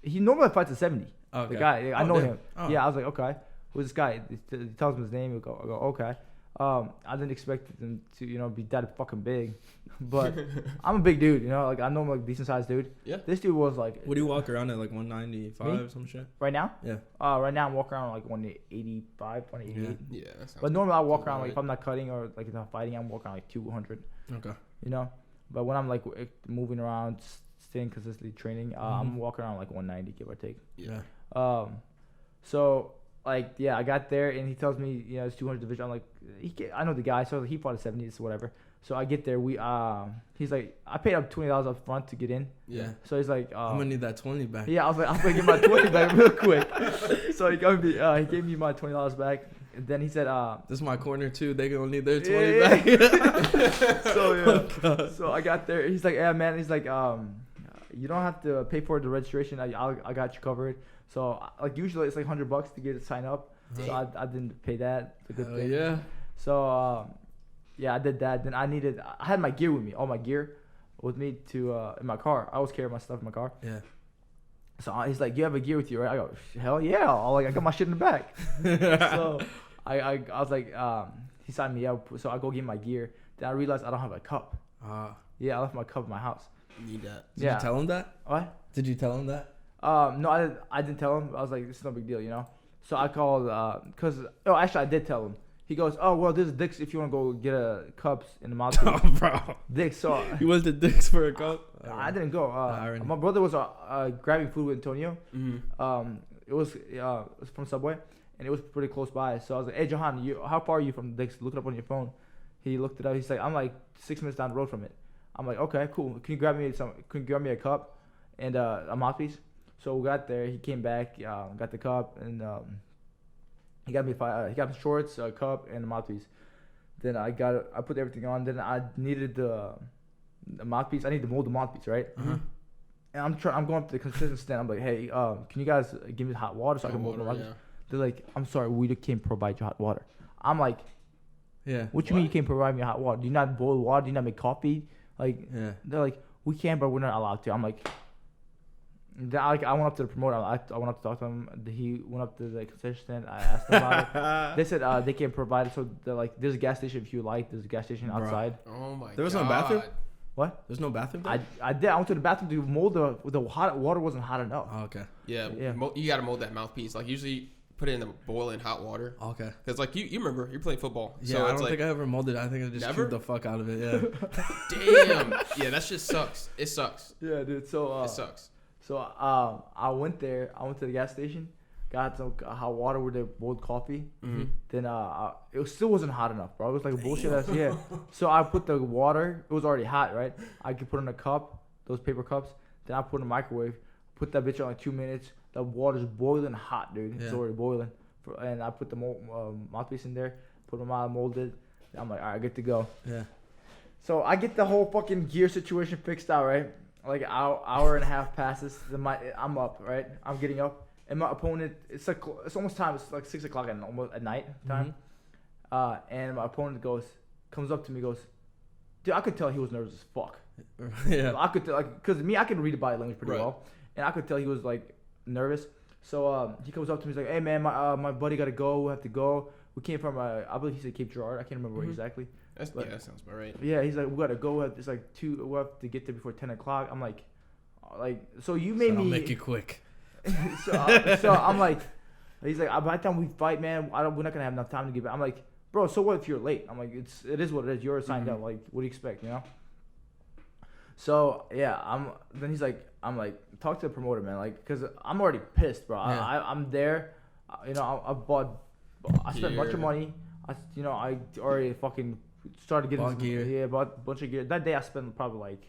He normally fights at 70. Okay. The guy, I know him. Oh. Yeah, I was like, okay, who's this guy? He tells me his name. I go, okay. I didn't expect him to, be that fucking big, but I'm a big dude, Like I know I'm like a decent sized dude. Yeah. This dude was like. What do you walk around at, like 195 some shit? Right now? Yeah. Right now I'm walking around like 185, 188. Yeah. But normally I walk around like if I'm not cutting or like if I'm fighting, I'm walking around like 200. Okay. But when I'm like moving around, staying consistently training, I'm walking around like 190, give or take. Yeah. So like I got there and he tells me it's 200 division. I'm like I know the guy, so he fought at 70s, whatever. So I get there, he's like, I paid up $20 up front to get in. Yeah. So he's like, I'm gonna need that 20 back. Yeah, I was like, I'm gonna get my 20 back real quick. So he gave me my $20 back. And then he said, this is my corner too. They gonna need their 20 back. So so I got there. He's like, yeah, man. He's like, you don't have to pay for the registration. I got you covered. So like usually it's like $100 to get it signed up. Dang. So I didn't pay that. It's a good thing. Yeah. So I did that. Then I had my gear with me, all my gear with me to in my car. I always carry my stuff in my car. Yeah. So he's like, you have a gear with you, right? I go, hell yeah. I got my shit in the back. So I was like, he signed me up. So I go get my gear. Then I realized I don't have a cup. Yeah, I left my cup in my house. Need that. Did you tell him that? What? Did you tell him that? No, I didn't tell him. I was like, it's no big deal, So I called, actually I did tell him. He goes, oh, well, there's Dick's if you want to go get a cups in the mouth. Oh, bro. Dick's, so. You went to Dick's for a cup? I didn't go. My brother was grabbing food with Antonio. Mm-hmm. It was from Subway, and it was pretty close by. So I was like, hey, Johan, how far are you from Dick's? Look it up on your phone. He looked it up. He's like, I'm like 6 minutes down the road from it. I'm like, okay, cool. Can you grab me a cup and a mouthpiece? So we got there. He came back, got the cup, and he got me shorts, a cup, and a mouthpiece. Then I put everything on. Then I needed the mouthpiece. I need to mold the mouthpiece, right? Mm-hmm. And I'm going up to the concession stand. I'm like, hey, can you guys give me hot water so I can mold the mouthpiece? Yeah. They're like, I'm sorry, we can't provide you hot water. I'm like, yeah. What you mean you can't provide me hot water? Do you not boil water? Do you not make coffee? Like, yeah. They're like, we can, but we're not allowed to. I'm like. I went up to the promoter. I went up to talk to him. He went up to the concession stand. I asked them about it. They said they can provide it. So they're like, there's a gas station if you like. There's a gas station outside. Oh my god. There was no bathroom? What? There's no bathroom there? I did. I went to the bathroom to mold the hot water wasn't hot enough. Oh, okay. Yeah. You got to mold that mouthpiece. Like usually put it in the boiling hot water. Okay. Because like you remember you're playing football. Yeah, so I don't think I ever molded it. I think I just chewed the fuck out of it. Yeah. Damn. Yeah, that shit sucks. It sucks. Yeah, dude. So it sucks. So I went there. I went to the gas station, got some hot water with the boiled coffee. Mm-hmm. Then it still wasn't hot enough, bro. It was like a bullshit ass. Yeah. So I put the water. It was already hot, right? I could put in a cup, those paper cups. Then I put in the microwave. Put that bitch on like 2 minutes. The water's boiling hot, dude. Yeah. It's already boiling. And I put the mouthpiece in there. Put them out, molded. I'm like, all right, good to go. Yeah. So I get the whole fucking gear situation fixed out, right? Like hour and a half passes. I'm up, right? I'm getting up, and my opponent. It's almost time. It's like 6 o'clock at night time. Mm-hmm. And my opponent comes up to me, goes, dude, I could tell he was nervous as fuck. Yeah. I could tell, like, cause me, I can read the body language pretty well, and I could tell he was like nervous. So he comes up to me, he's like, hey man, my buddy gotta go. We have to go. We came from I believe he said Cape Girardeau. I can't remember where exactly. That sounds about right. Yeah, he's like, we gotta go. It's like we have to get there before 10 o'clock. I'm like, so you made me. I'll make it quick. so I'm like, he's like, by the time we fight, man, we're not gonna have enough time to get back. I'm like, bro, so what if you're late? I'm like, it is what it is. You're signed up. Like, what do you expect, you know? So yeah, then he's like, I'm like, talk to the promoter, man, like, cause I'm already pissed, bro. Yeah. I'm there, you know, I spent a bunch of money. I already fucking started getting gear. Yeah, bought a bunch of gear. That day I spent probably like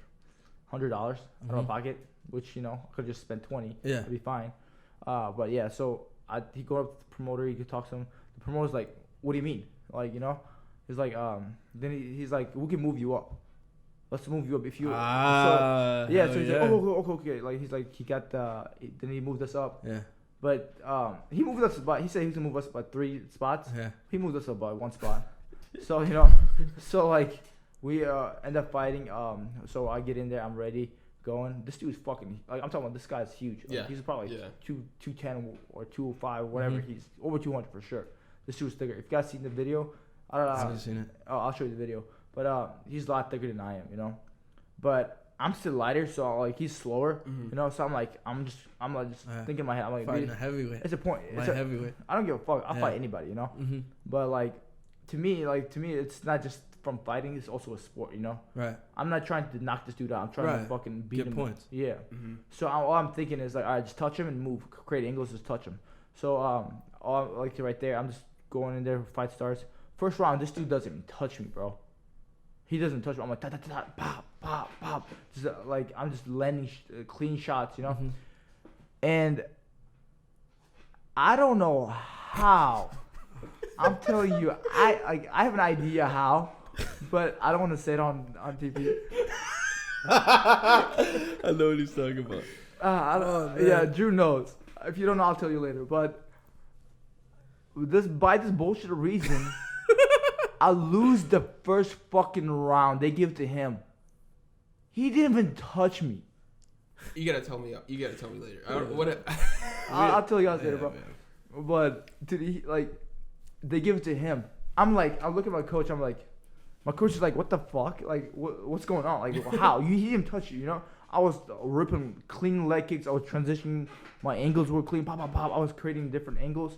$100 out of my pocket, which, you know, I could just spend 20. Yeah, it'd be fine. But yeah, so he go up to the promoter. He could talk to him. The promoter's like, what do you mean? Like, you know, he's like, then he's like, we can move you up. Let's move you up if you. So he's like, okay. Like, he's like, then he moved us up. Yeah. But he moved us by. He said he was gonna move us by 3 spots. Yeah. He moved us up by 1 spot. So, you know, like we end up fighting. So I get in there. I'm ready, going. This dude's fucking. Like, I'm talking about. This guy's huge. Like, he's probably 210 or 205, whatever. He's over 200 for sure. This dude's thicker. If you guys seen the video, I don't know. I haven't seen it. I'll show you the video. But he's a lot thicker than I am, you know. But I'm still lighter, so like he's slower, you know. So I'm like thinking in my head, I'm like, fighting a heavyweight. It's a point. Heavyweight. I don't give a fuck. I'll fight anybody, you know. Mm-hmm. But like, to me, it's not just from fighting. It's also a sport, you know. Right. I'm not trying to knock this dude out. I'm trying to fucking beat him. Get points. Yeah. Mm-hmm. So all I'm thinking is like, all right, just touch him and move, create angles, just touch him. So right there, I'm just going in there. Fight starts. First round, this dude doesn't even touch me, bro. He doesn't touch me. I'm like, pop, pop, pop. Just like, I'm just landing clean shots, you know? Mm-hmm. And I don't know how. I'm telling you, I have an idea how, but I don't want to say it on TV. I know what he's talking about. Yeah, Drew knows. If you don't know, I'll tell you later. But by this bullshit reason, I lose the first fucking round. They give it to him. He didn't even touch me. You gotta tell me. You gotta tell me later. I'll tell you guys later, bro. Man. But they give it to him. I'm looking at my coach. I'm like, my coach is like, what the fuck? Like, what's going on? Like, how? He didn't touch you, you know? I was ripping clean leg kicks. I was transitioning. My angles were clean. Pop, pop, pop. I was creating different angles.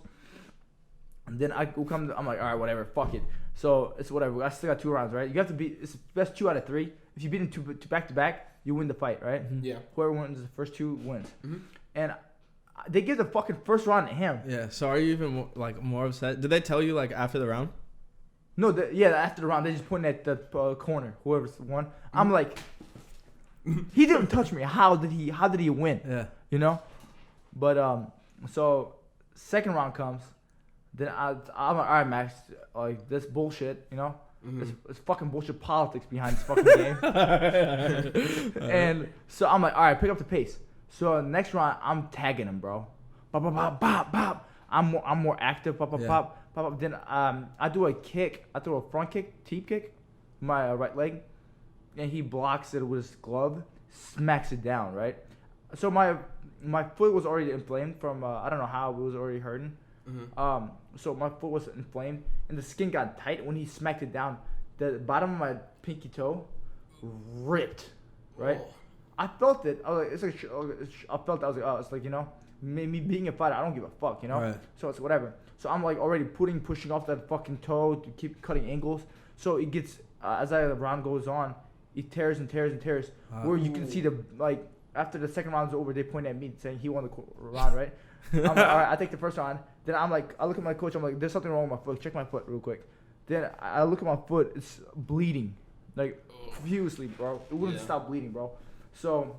And then I'm like, all right, whatever, fuck it. So it's whatever. I still got 2 rounds, right? You have to beat. It's best 2 out of 3. If you beat him 2 back to back, you win the fight, right? Mm-hmm. Yeah. Whoever wins the first 2 wins. Mm-hmm. And they give the fucking first round to him. Yeah. So are you even more upset? Did they tell you like after the round? No, after the round, they just pointing at the corner, whoever's won. Mm-hmm. I'm like, he didn't touch me. How did he win? Yeah. You know? But so second round comes, then I'm like, all right, Max, like this bullshit, you know? Mm-hmm. It's fucking bullshit politics behind this fucking game. And so I'm like, all right, pick up the pace. So next round, I'm tagging him, bro. Bop, bop, bop, bop, bop. I'm more active. Pop, pop, pop. Pop, then I do a kick. I throw a front kick, teep kick, my right leg, and he blocks it with his glove, smacks it down, right? So my foot was already inflamed from I don't know how it was already hurting. Mm-hmm. So my foot was inflamed, and the skin got tight when he smacked it down. The bottom of my pinky toe ripped, right? Oh. I felt it. I was like, I felt it. I was like, oh, it's like, you know, me being a fighter, I don't give a fuck, you know? Right. So it's whatever. So I'm like already pushing off that fucking toe to keep cutting angles. So it gets, as the round goes on, it tears and tears and tears. Where you can see like, after the second round's over, they point at me saying he won the round, right? I'm like, all right, I take the first round. Then I'm like, I look at my coach, I'm like, there's something wrong with my foot. Check my foot real quick. Then I look at my foot, it's bleeding. Like, profusely, bro. It wouldn't stop bleeding, bro. So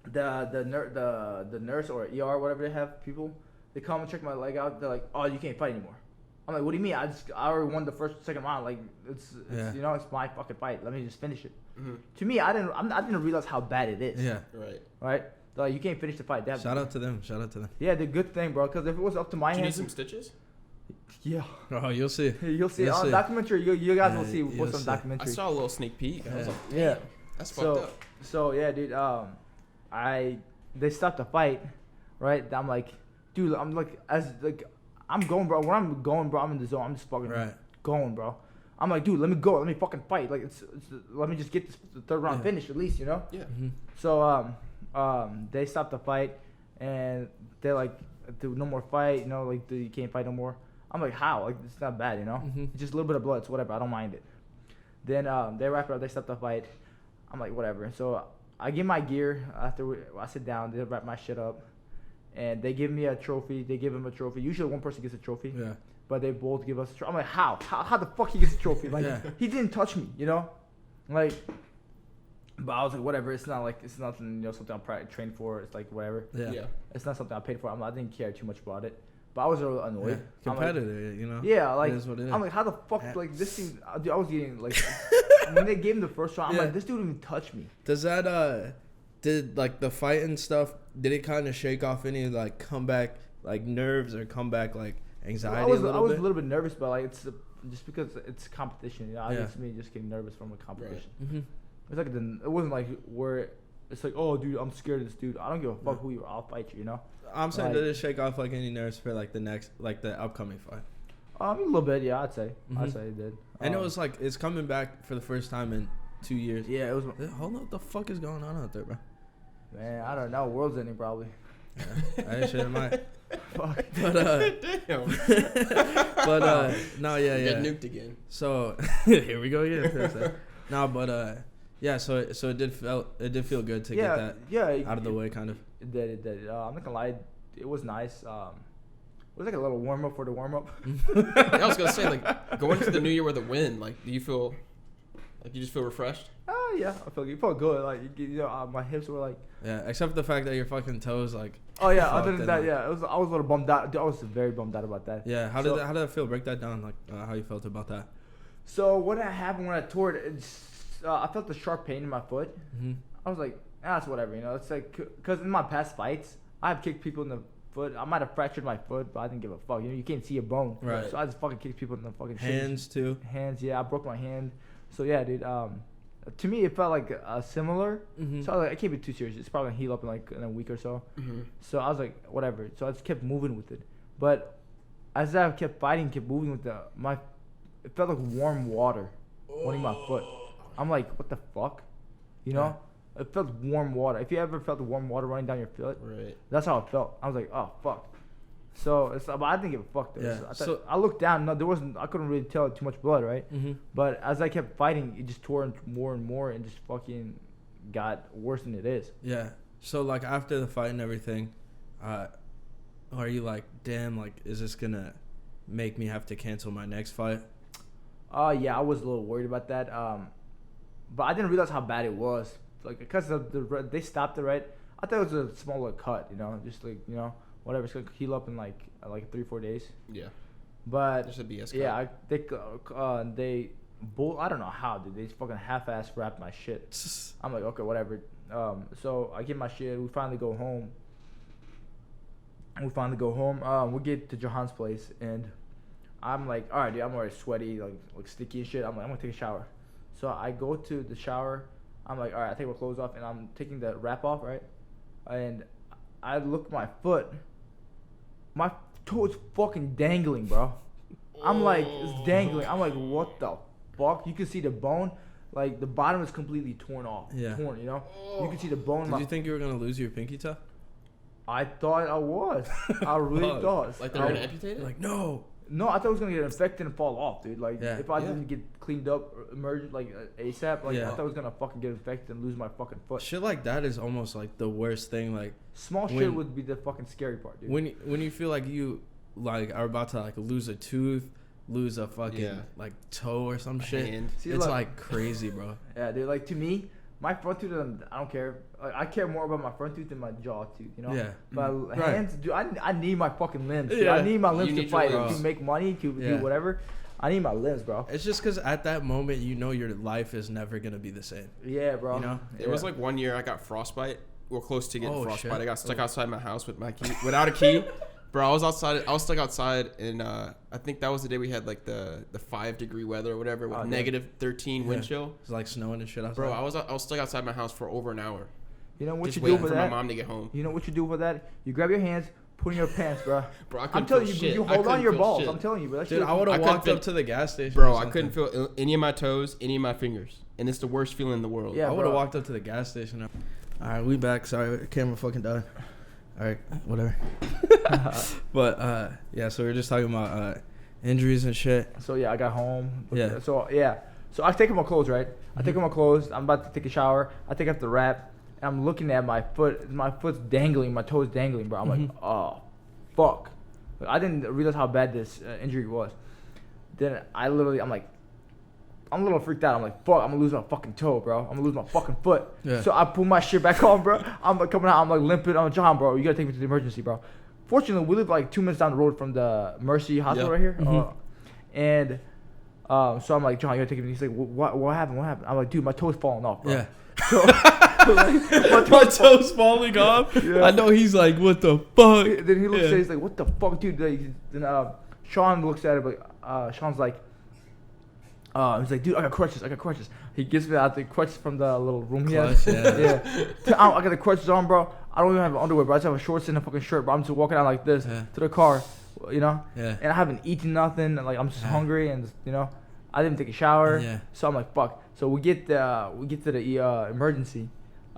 the nurse or ER, whatever they have, people, they come and check my leg out. They're like, oh, you can't fight anymore. I'm like, what do you mean? I already won the second round. Like, it's you know, it's my fucking fight. Let me just finish it. Mm-hmm. To me, I didn't realize how bad it is. Yeah. Right. They're like, you can't finish the fight. Shout out to them. Yeah, the good thing, bro. Because if it was up to my hands, you need some stitches. Yeah. Oh, you'll see. You'll see. On documentary, you guys will see what's on documentary. I saw a little sneak peek. I was like, yeah. That's fucked up. So yeah, dude. They stopped the fight, right? I'm like, dude, I'm going, bro. When I'm going, bro, I'm in the zone. I'm just fucking going, bro. I'm like, dude, let me go. Let me fucking fight. Like, let me just get the third round finished at least, you know? Yeah. Mm-hmm. So they stopped the fight, and they're like, no more fight. You know, like you can't fight no more. I'm like, how? Like, it's not bad, you know? Mm-hmm. It's just a little bit of blood. It's whatever. I don't mind it. Then they wrap it up. They stopped the fight. I'm like, whatever. So I get my gear after I sit down. They wrap my shit up, and they give me a trophy. They give him a trophy. Usually one person gets a trophy. Yeah. But they both give us a trophy. I'm like, how? How the fuck he gets a trophy? Like, he didn't touch me, you know? Like, but I was like, whatever. It's nothing, you know, something I'm trained for. It's like, whatever. Yeah. It's not something I paid for. I didn't care too much about it. But I was a little annoyed. Yeah. Competitor, like, you know? Yeah, like, it is what it is. I'm like, how the fuck, like, this thing, I was getting, like, when they gave him the first round, I'm like, this dude didn't even touch me. Does that, did, like, the fight and stuff, did it kind of shake off any, like, comeback, like, nerves or comeback, like, anxiety I was a a little bit nervous, but, like, it's just because it's competition, you know? It's me just getting nervous from a competition. Right. Mm-hmm. It's like, it wasn't like where it's like, oh, dude, I'm scared of this dude. I don't give a fuck who you are. I'll fight you, you know? I'm saying, did it shake off, like, any nerves for, like, the upcoming fight? A little bit, yeah, I'd say. Mm-hmm. I'd say it did. And it was, like, it's coming back for the first time in 2 years. Yeah, it was. Hold on, what the fuck is going on out there, bro? Man, I don't know. World's ending, probably. Yeah, I ain't shit in my... Fuck. But, damn. No, yeah. Get nuked again. So, here we go again. No, but, yeah, so it did feel good to get that out of the way, kind of. It did. I'm not gonna lie, it was nice. It was like a little warm up for the warm up. I was gonna say, like, going into the new year with a win, like, do you feel like you just feel refreshed? Yeah, I felt good. Like, you know, my hips were like. Yeah, except for the fact that your fucking toes, like. Oh yeah, other than that, yeah, I was a little bummed out. I was very bummed out about that. Yeah, how did that feel? Break that down, like how you felt about that. So what happened when I tore it? I felt the sharp pain in my foot. Mm-hmm. I was like, it's whatever, you know. It's like, because in my past fights, I've kicked people in the foot. I might have fractured my foot, but I didn't give a fuck. You know, you can't see a bone. Right. So I just fucking kicked people in the fucking hands too. Hands, yeah. I broke my hand. So yeah, dude. To me, it felt like similar. Mm-hmm. So I was like, I can't be too serious. It's probably gonna heal up in a week or so. Mm-hmm. So I was like, whatever. So I just kept moving with it. But as I kept fighting, kept moving with it felt like warm water running my foot. I'm like, what the fuck, you know? It felt warm water. If you ever felt the warm water running down your foot, Right. that's how it felt. I was like, oh fuck. So but I didn't give a fuck though. Yeah. So I looked down. No, there wasn't. I couldn't really tell too much blood, right? Mm-hmm. But as I kept fighting, it just tore more and more, and just fucking got worse than it is. Yeah. So like after the fight and everything, are you like, damn, like is this gonna make me have to cancel my next fight? Yeah, I was a little worried about that. But I didn't realize how bad it was. Like because they stopped it, right? I thought it was a small little cut, just like whatever. It's gonna heal up in like 3-4 days. Yeah. But Just a BS cut. yeah, they I don't know how, dude. They fucking half-ass wrapped my shit. I'm like, okay, whatever. So I get my shit. We finally go home. We get to Johan's place, and I'm like, all right, dude, I'm already sweaty, like sticky and shit. I'm like, I'm gonna take a shower. So I go to the shower. I'm like, all right, I take my clothes off, and I'm taking the wrap off, right? And I look at my foot. My toe is fucking dangling, bro. I'm like, it's dangling. I'm like, what the fuck? You can see the bone. Like, the bottom is completely torn off. Yeah. Torn, You can see the bone. Did you think you were gonna lose your pinky toe? I thought I was. I really thought. Like they were gonna amputate it? Like no. No, I thought it was gonna get infected and fall off, dude. Like, Yeah. if I didn't get cleaned up, emergent, like ASAP, like Yeah. I thought I was gonna fucking get infected and lose my fucking foot. Shit like that is almost like the worst thing. Like Small shit would be the fucking scary part, dude. when you feel like you like are about to like lose a tooth, lose a fucking Yeah. like toe or some shit. Hand. See, It's look, like crazy, bro. yeah, dude. Like, to me, my front tooth, I don't care. Like, I care more about my front tooth than my jaw tooth, Yeah. My Right. hands, dude. I need my fucking limbs. Dude. Yeah. I need my limbs You to need your fight, limbs. to make money, to Yeah. do whatever. I need my limbs, bro. It's just because at that moment you know your life is never gonna be the same. Yeah, bro. You know? There was like 1 year I got frostbite. We're close to getting Oh, frostbite. shit. I got stuck outside my house with my key, without a key. Bro, I was outside. I was stuck outside, and I think that was the day we had like the 5-degree weather or whatever with Oh, yeah. negative 13 wind Yeah. chill. It's like snowing and shit outside. Bro, I was stuck outside my house for over an hour, You know what just you do waiting for for my that? mom to get home. You know what you do for that? You grab your hands, put in your pants, bro. Bro, I I'm couldn't telling feel you, shit. you I hold on couldn't your feel balls. shit. I'm telling you, bro. That Dude, shit I would have I couldn't walked feel- up to the gas station. Bro, or I something. couldn't feel any of my toes, any of my fingers, and it's the worst feeling in the world. Yeah, I would have bro. walked up to the gas station. All right, we back. Sorry, the camera fucking died. All right, whatever. But yeah, so we were just talking about injuries and shit. So yeah, I got home. Yeah. So yeah. So I take off my clothes, right? I take off my clothes. I'm about to take a shower. I take off the wrap. And I'm looking at my foot. My foot's dangling. My toe's dangling, bro. I'm like, oh, fuck. Like, I didn't realize how bad this injury was. Then I'm a little freaked out. I'm like, fuck, I'm gonna lose my fucking toe, bro. I'm gonna lose my fucking foot. Yeah. So I pull my shit back on, bro. I'm like coming out. I'm like limping. I'm like, John, bro, you gotta take me to the emergency, bro. Fortunately, we live like 2 minutes down the road from the Mercy Hospital right here. And so I'm like, John, you gotta take me. He's like, what happened? What happened? I'm like, dude, my toe's falling off, bro. Yeah. So, like, My toes falling off. Yeah. I know he's like, what the fuck? then he looks Yeah. at it, he's like, what the fuck, dude? Like, then Sean looks at it, but Sean's like, he's like, dude, I got crutches. He gives me the crutches from the little room he has. Clutch, yeah. I got the crutches on, bro. I don't even have underwear, bro. I just have a shorts and a fucking shirt, bro. I'm just walking out like this to the car, Yeah. And I haven't eaten nothing. And, like, I'm just hungry, and I didn't take a shower. Yeah. So I'm like, fuck. So we get to the emergency,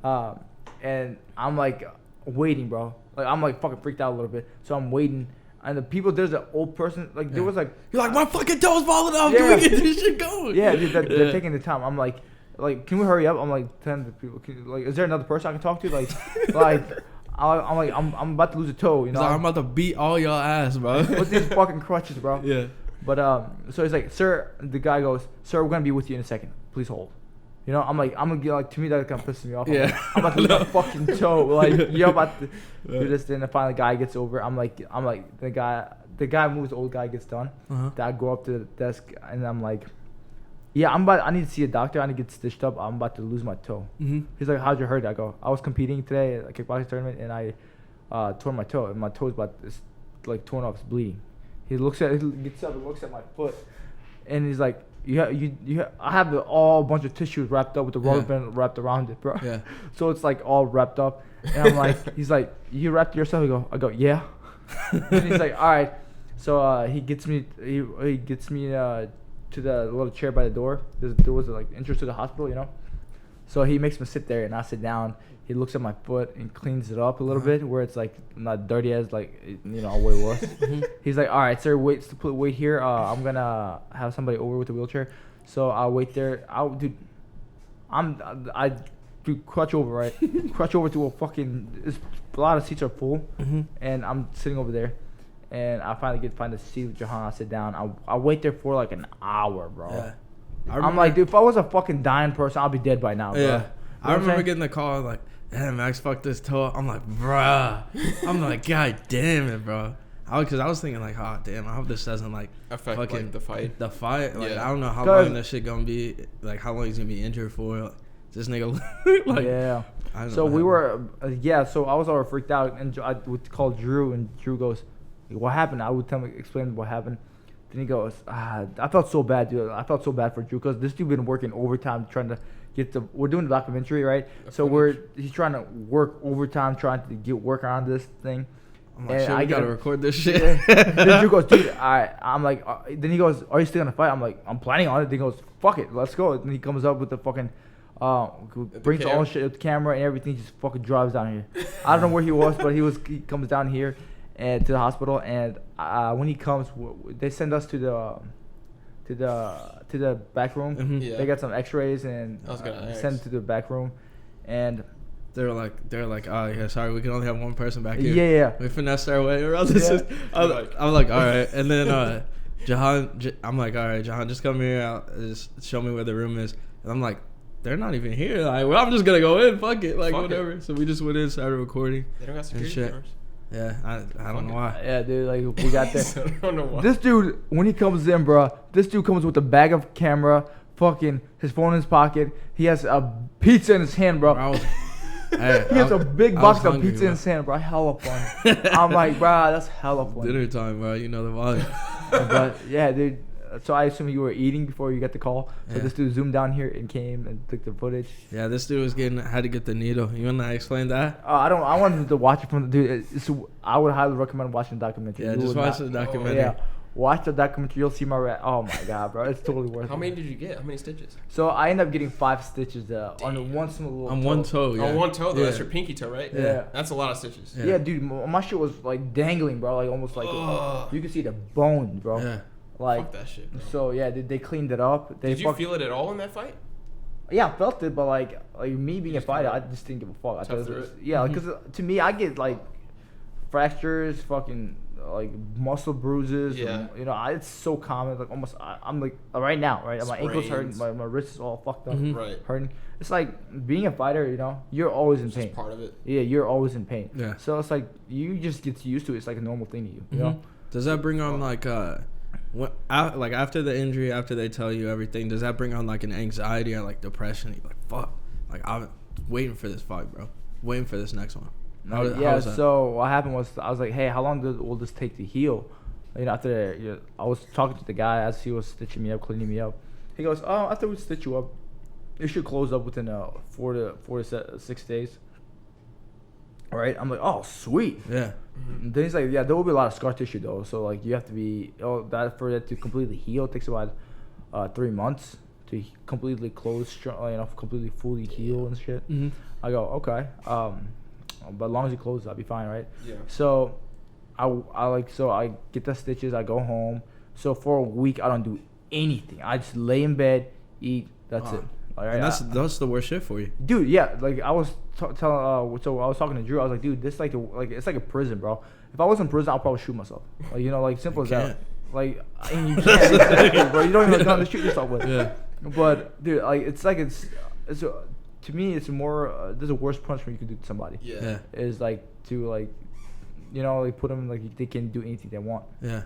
and I'm like waiting, bro. Like, I'm like fucking freaked out a little bit. So I'm waiting. And the people, there's an old person, like, there was like... You're like, my fucking toes falling off. Yeah. Can we get this shit going? Yeah, dude, they're taking the time. I'm like, can we hurry up? I'm like, telling the people, is there another person I can talk to? I'm about to lose a toe, He's like, I'm about to beat all y'all ass, bro. with these fucking crutches, bro. Yeah. But so he's like, sir, the guy goes, sir, we're gonna be with you in a second. Please hold. I'm gonna get, like, to me that kind of pisses me off. Yeah. I'm about to lose my fucking toe. Like, you're about to do this. Then finally the guy gets over. I'm like, the guy moves, the old guy gets done. Uh-huh. Then I go up to the desk and I'm like, yeah, I need to see a doctor. I need to get stitched up. I'm about to lose my toe. Mm-hmm. He's like, how'd you hurt? I go, I was competing today at a kickboxing tournament and I tore my toe. And my toe's like torn off. It's bleeding. He gets up and looks at my foot. And he's like, I have all bunch of tissues wrapped up with the rubber band wrapped around it, bro. Yeah. So it's like all wrapped up. And I'm like, he's like, you wrapped it yourself? I go, yeah. And he's like, all right. So he gets me to the little chair by the door. There was like entrance to the hospital, So he makes me sit there, and I sit down. He looks at my foot and cleans it up a little bit, where it's like not dirty as like what it was. He's like, "All right, sir, wait here. I'm gonna have somebody over with the wheelchair." So I'll wait there. I do crutch over, right? Crutch over to a fucking. A lot of seats are full, and I'm sitting over there, and I finally find a seat with Jahan. I sit down. I wait there for like an hour, bro. Yeah. I'm like, dude, if I was a fucking dying person, I'll be dead by now, bro. Yeah. I remember getting the call like, "Damn, Max, fuck this toe." I'm like, bruh. I'm like, God damn it, bro. Because I was thinking like, oh damn, I hope this doesn't like affect fucking like, the fight. The fight, like I don't know how long this shit gonna be. Like how long he's gonna be injured for. This nigga, like yeah. So we were, so I was all freaked out, and I would call Drew, and Drew goes, "What happened?" I would explain what happened. Then he goes, I felt so bad, dude. I felt so bad for Drew because this dude been working overtime trying to get we're doing the documentary, right? So he's trying to work overtime trying to get work on this thing. I'm like, shit, I gotta record this shit. Then Drew goes, dude, I'm like, then he goes, are you still gonna fight? I'm like, I'm planning on it. Then he goes, fuck it, let's go. And he comes up with the fucking, brings all shit with the camera and everything, just fucking drives down here. I don't know where he was, but he comes down here and to the hospital. And when he comes, they send us to the back room. Mm-hmm. Yeah. They got some X-rays and send to the back room, and. They're like, oh yeah, sorry, we can only have one person back here. Yeah. We finessed our way around this. I'm like, all right. And then Jahan, I'm like, all right, Jahan, just come here, just show me where the room is. And I'm like, they're not even here. Like, well, I'm just gonna go in, fuck it, like whatever. It. So we just went in, started recording. They don't got security cameras. Yeah, I don't know why. Yeah, dude, like we got there. I don't know why. This dude, when he comes in, bro, this dude comes with a bag of camera, fucking his phone in his pocket. He has a pizza in his hand, bro. Hey, he has a big box of pizza in his hand, bro. Hella fun. I'm like, bro, that's hella fun. Dinner time, bro. You know the vibe. But yeah, dude. So I assume you were eating before you got the call. So this dude zoomed down here and came and took the footage. Yeah, this dude was had to get the needle. You wanna explain that? I wanted to watch it from the dude. I would highly recommend watching the documentary. Yeah, just watch the documentary. Yeah. Watch the documentary. You'll see my oh my god, bro, it's totally worth it. How many did you get? How many stitches? So I ended up getting 5 stitches on one small on one toe. On one toe, though. That's your pinky toe, right? Yeah. That's a lot of stitches. Yeah, dude, my shit was like dangling, bro, like almost like you could see the bone, bro. Yeah. Like fuck that shit, bro. So yeah, they cleaned it up. Did you feel it at all in that fight? Yeah, I felt it, but like me being a fighter, I just didn't give a fuck. I thought it was, because to me, I get like fractures, fucking like muscle bruises. Yeah. And, it's so common. Like almost, I'm like right now, right? My ankle's hurting, my wrist is all fucked up, right? Hurting. It's like being a fighter. You're always in pain. Just part of it. Yeah, you're always in pain. Yeah. So it's like you just get used to it. It's like a normal thing to you. You know. Does that bring on like like after the injury, after they tell you everything, does that bring on like an anxiety or like depression? You're like, fuck, like I'm waiting for this fight, bro. Waiting for this next one. So what happened was I was like, hey, how long will this take to heal? After I was talking to the guy as he was stitching me up, cleaning me up. He goes, oh, after we stitch you up, it should close up within 4 to 6 days. All right, I'm like, oh, sweet. Yeah. Then he's like, yeah, there will be a lot of scar tissue though, so like you have to be for that to completely heal takes about 3 months to completely close, completely fully heal and shit. I go, okay, but as long as you close, I'll be fine, right? Yeah. So I get the stitches, I go home. So for a week, I don't do anything. I just lay in bed, eat. That's it. Right, and that's the worst shit for you, dude. Yeah, like I was telling. So I was talking to Drew. I was like, dude, this it's like a prison, bro. If I was in prison, I'll probably shoot myself. Like simple as that. Like, and you can't, exactly, bro. You don't even have nothing to shoot yourself with. Yeah. But dude, like it's to me, it's more. There's a worse punishment you can do to somebody. Yeah. Is like to put them like they can do anything they want. Yeah.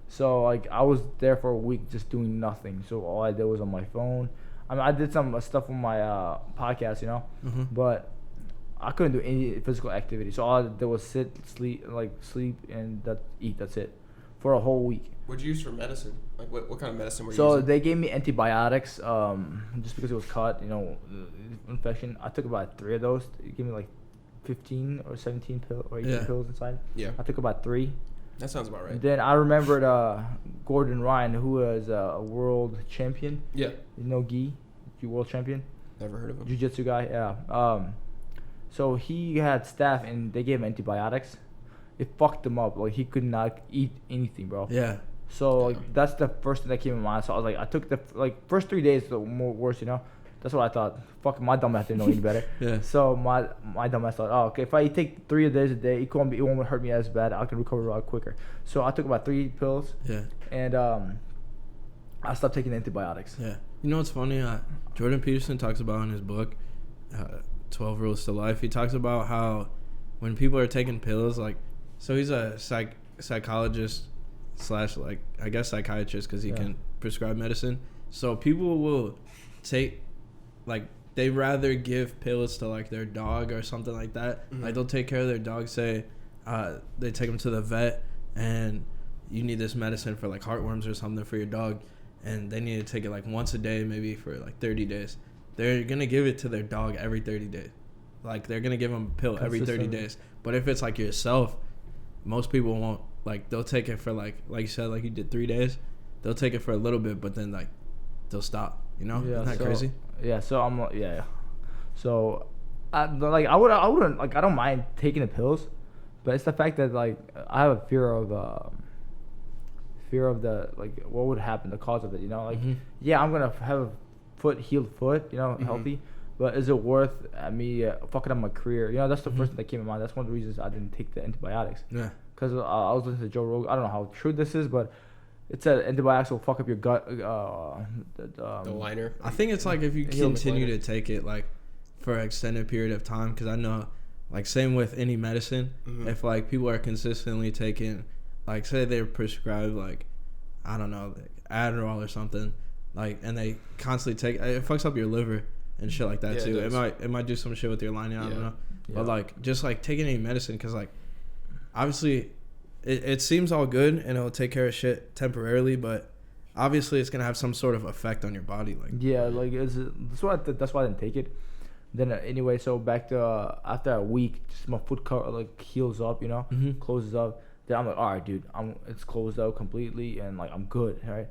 So like I was there for a week just doing nothing. So all I did was on my phone. I mean, I did some stuff on my podcast, but I couldn't do any physical activity. So all I did was sit, sleep, and eat. That's it, for a whole week. What'd you use for medicine? Like, what kind of medicine were you using? So they gave me antibiotics, just because it was cut, infection. I took about 3 of those. They gave me like 15 or 17 pills or 18 pills inside. Yeah. I took about 3. That sounds about right. Then I remembered Gordon Ryan, who was a world champion. Yeah. Gi, world champion. Never heard of him. Jiu-jitsu guy, yeah. So he had staph and they gave him antibiotics. It fucked him up. Like he could not eat anything, bro. Yeah. So like that's the first thing that came in mind. So I was like, I took the first 3 days the more worse, you know. That's what I thought. Fuck, my dumbass didn't know any better. Yeah. So my dumbass thought, oh, okay, if I take 3 days a day, it won't hurt me as bad. I can recover a lot quicker. So I took about 3 pills. Yeah. And I stopped taking antibiotics. Yeah. You know what's funny? Jordan Peterson talks about in his book, 12 Rules to Life. He talks about how when people are taking pills, like, so he's a psychologist / like, I guess psychiatrist because he can prescribe medicine. So people will take, like, they rather give pills to, like, their dog or something like that. Mm-hmm. Like, they'll take care of their dog, say, they take them to the vet and you need this medicine for, like, heartworms or something for your dog. And they need to take it, like, once a day, maybe for, like, 30 days. They're going to give it to their dog every 30 days. Like, they're going to give them a pill every 30 days. But if it's, like, yourself, most people won't. Like, they'll take it for, like you said, like you did 3 days. They'll take it for a little bit, but then, like, they'll stop. You know? Yeah, Isn't that crazy? Yeah, so I'm, yeah. So, I wouldn't, like, I don't mind taking the pills. But it's the fact that, like, I have a fear of the, like, what would happen, the cause of it, you know? Like, yeah, I'm going to have a healed foot, you know, healthy. But is it worth me fucking up my career? You know, that's the first thing that came in mind. That's one of the reasons I didn't take the antibiotics. Yeah. Because I was listening to Joe Rogan. I don't know how true this is, but it said antibiotics will fuck up your gut. The liner. I think it's like if you continue to take it, like, for an extended period of time. Because I know, like, same with any medicine. If, like, people are consistently taking, like, say they're prescribed, like, I don't know, like Adderall or something, like, and they constantly take it, fucks up your liver and shit like that too. It might do some shit with your lining. I don't know, but like just like taking any medicine, because like obviously it seems all good and it'll take care of shit temporarily, but obviously it's gonna have some sort of effect on your body. Like that's why I didn't take it. Then anyway, so back to after a week, just my foot like heals up, you know, closes up. Then I'm like, all right, dude, it's closed out completely, and like I'm good, right?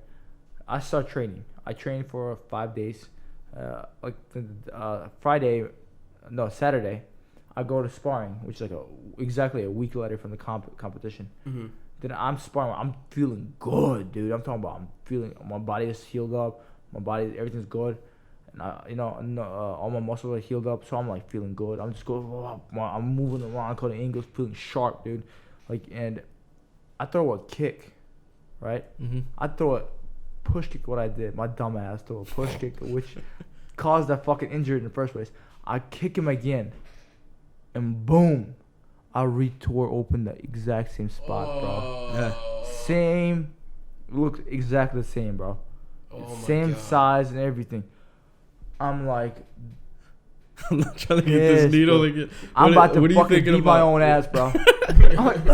I start training. I trained for 5 days. Saturday, I go to sparring, which is like exactly a week later from the competition. Then I'm sparring. I'm feeling good, dude. I'm talking about my body is healed up. Everything's good, and all my muscles are healed up. So I'm like feeling good. I'm just going. I'm moving around, cutting angles, feeling sharp, dude. Like, and I throw a kick, right? I throw a push kick. What I did, my dumb ass threw a push kick, which caused that fucking injury in the first place. I kick him again, and boom, I retore open the exact same spot, bro. Yeah. Same, looks exactly the same, bro. Same size and everything. I'm like, I'm not trying to get this needle again. I'm about to fucking beat my own ass, bro. I'm like,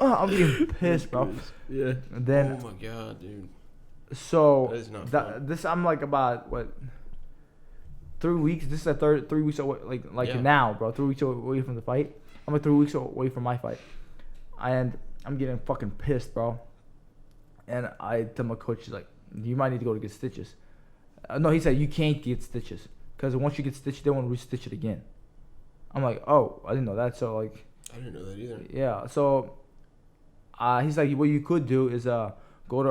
I'm getting pissed, bro. Yeah. And then, oh my god, dude. So this I'm like about 3 weeks. This is the 3 weeks away, now, bro. 3 weeks away from the fight. I'm like 3 weeks away from my fight, and I'm getting fucking pissed, bro. And I tell my coach, he's like, you might need to go to get stitches. No, he said you can't get stitches because once you get stitched, they won't re-stitch it again. I'm like, oh, I didn't know that. So like, I didn't know that either. Yeah. So he's like, what you could do is go to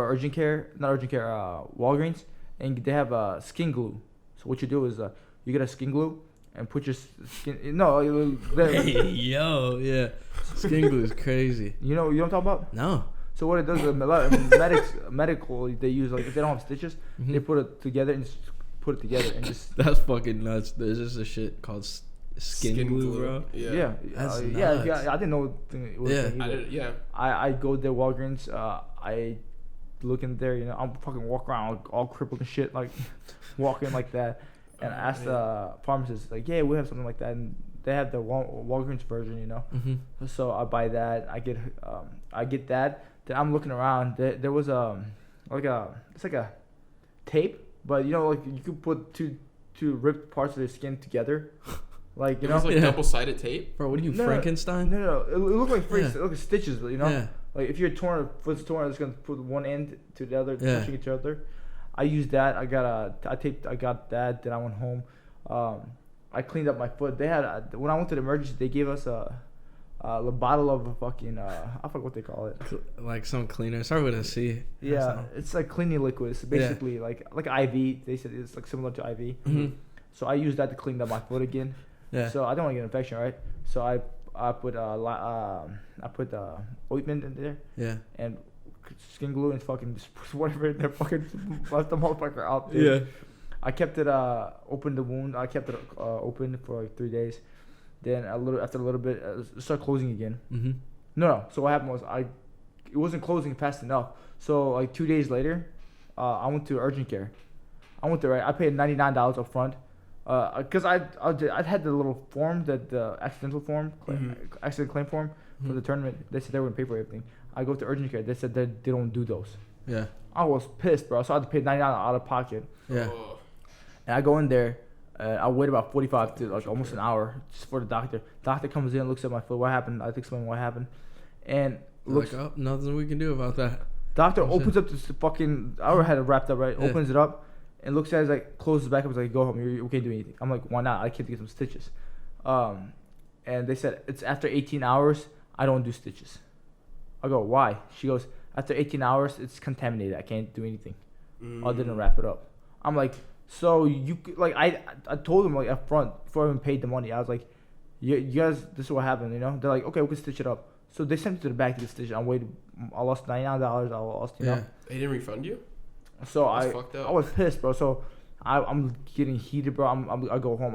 Walgreens, and they have skin glue. So what you do is you get a skin glue and put your skin. Hey, yo, yeah, skin glue is crazy. You know what I'm talking about? No. So what it does, a lot of medical, they use, like, if they don't have stitches, they put it together and just put it together and just. That's fucking nuts. There's just a shit called skin glue, bro. Yeah. Yeah. I didn't know it was. I go there, Walgreens. I look in there, you know, I'm fucking walk around all crippled and shit, like walking like that, and I asked the pharmacist, like, yeah, we have something like that, and they have the Walgreens version, you know. So I buy that. I get that. Then I'm looking around. There was it's like a tape, but you know, like you could put two ripped parts of their skin together, like, you know. It was like double-sided tape. Bro, what are you, Frankenstein? No. It looked like it looked like stitches, you know. Yeah. Like if your foot's torn, I'm just gonna put one end to the other, touching each other. I used that. I got that. Then I went home. I cleaned up my foot. They had when I went to the emergency, they gave us a bottle of a fucking I forget what they call it. Like some cleaner. Start with a C. Yeah, it's like cleaning liquid. It's basically like IV. They said it's like similar to IV. Mm-hmm. So I used that to clean up my foot again. Yeah. So I don't want to get an infection, right? So I put ointment in there. Yeah. And skin glue and fucking whatever. They fucking left the motherfucker out there. Yeah. I kept it open the wound. I kept it open for like 3 days. Then after a little bit, it started closing again. Mm-hmm. No. So what happened was it wasn't closing fast enough. So like 2 days later, I went to urgent care. I went there, right? I paid $99 up front. Because I had the little form, the accidental form, accident claim form for the tournament. They said they were going to pay for everything. I go to urgent care. They said that they don't do those. Yeah. I was pissed, bro. So I had to pay $99 out of pocket. Yeah. Oh. And I go in there. I wait about 45 to like almost an hour just for the doctor. Doctor comes in, looks at my foot. What happened? I explain what happened. And looks. Like, nothing we can do about that. Doctor opens up this fucking. I already had it wrapped up, right? Yeah. Opens it up. And looks at it, like, closes back up, is like, go home, you can't do anything. I'm like, why not? I can't get some stitches. And they said, it's after 18 hours, I don't do stitches. I go, why? She goes, after 18 hours, it's contaminated. I can't do anything. I didn't wrap it up. I'm like, so you, like, I told them, like, up front, before I even paid the money, I was like, you guys, this is what happened, you know? They're like, okay, we can stitch it up. So they sent me to the back to get stitched. I lost $99. I lost, you know? They didn't refund you? So I was pissed, bro. So I'm getting heated, bro. I go home.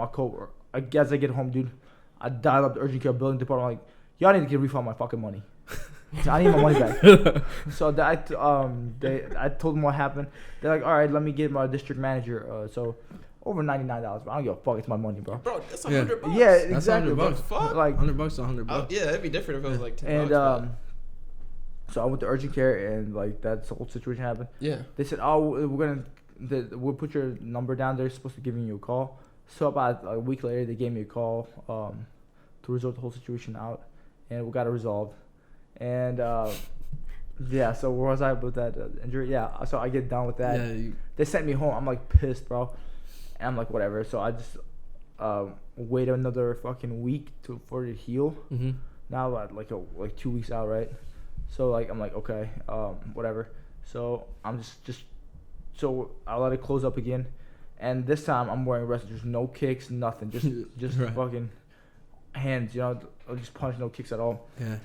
As I get home, dude, I dial up the urgent care building department. I'm like, y'all need to get a refund on my fucking money. I need my money back. So I told them what happened. They're like, all right, let me get my district manager. So over $99, bro. I don't give a fuck. It's my money, bro. Bro, that's $100. Yeah, exactly. That's $100. Fuck. Like $100 to $100. Yeah, that'd be different if it was like $10. And so I went to urgent care and like that whole situation happened. Yeah. They said, oh, we'll put your number down. They're supposed to be giving you a call. So about a week later, they gave me a call to resolve the whole situation out, and we got it resolved. And yeah, so where was I with that injury? Yeah, so I get done with that. Yeah, they sent me home. I'm like pissed, bro. And I'm like, whatever. So I just wait another fucking week for it to heal. Mm-hmm. Now like 2 weeks out, right? So like I'm like, okay, whatever. So I'm just so I let it close up again, and this time I'm wearing wrestling, just no kicks, nothing, just right. Fucking hands, you know, just punch, no kicks at all. Yeah.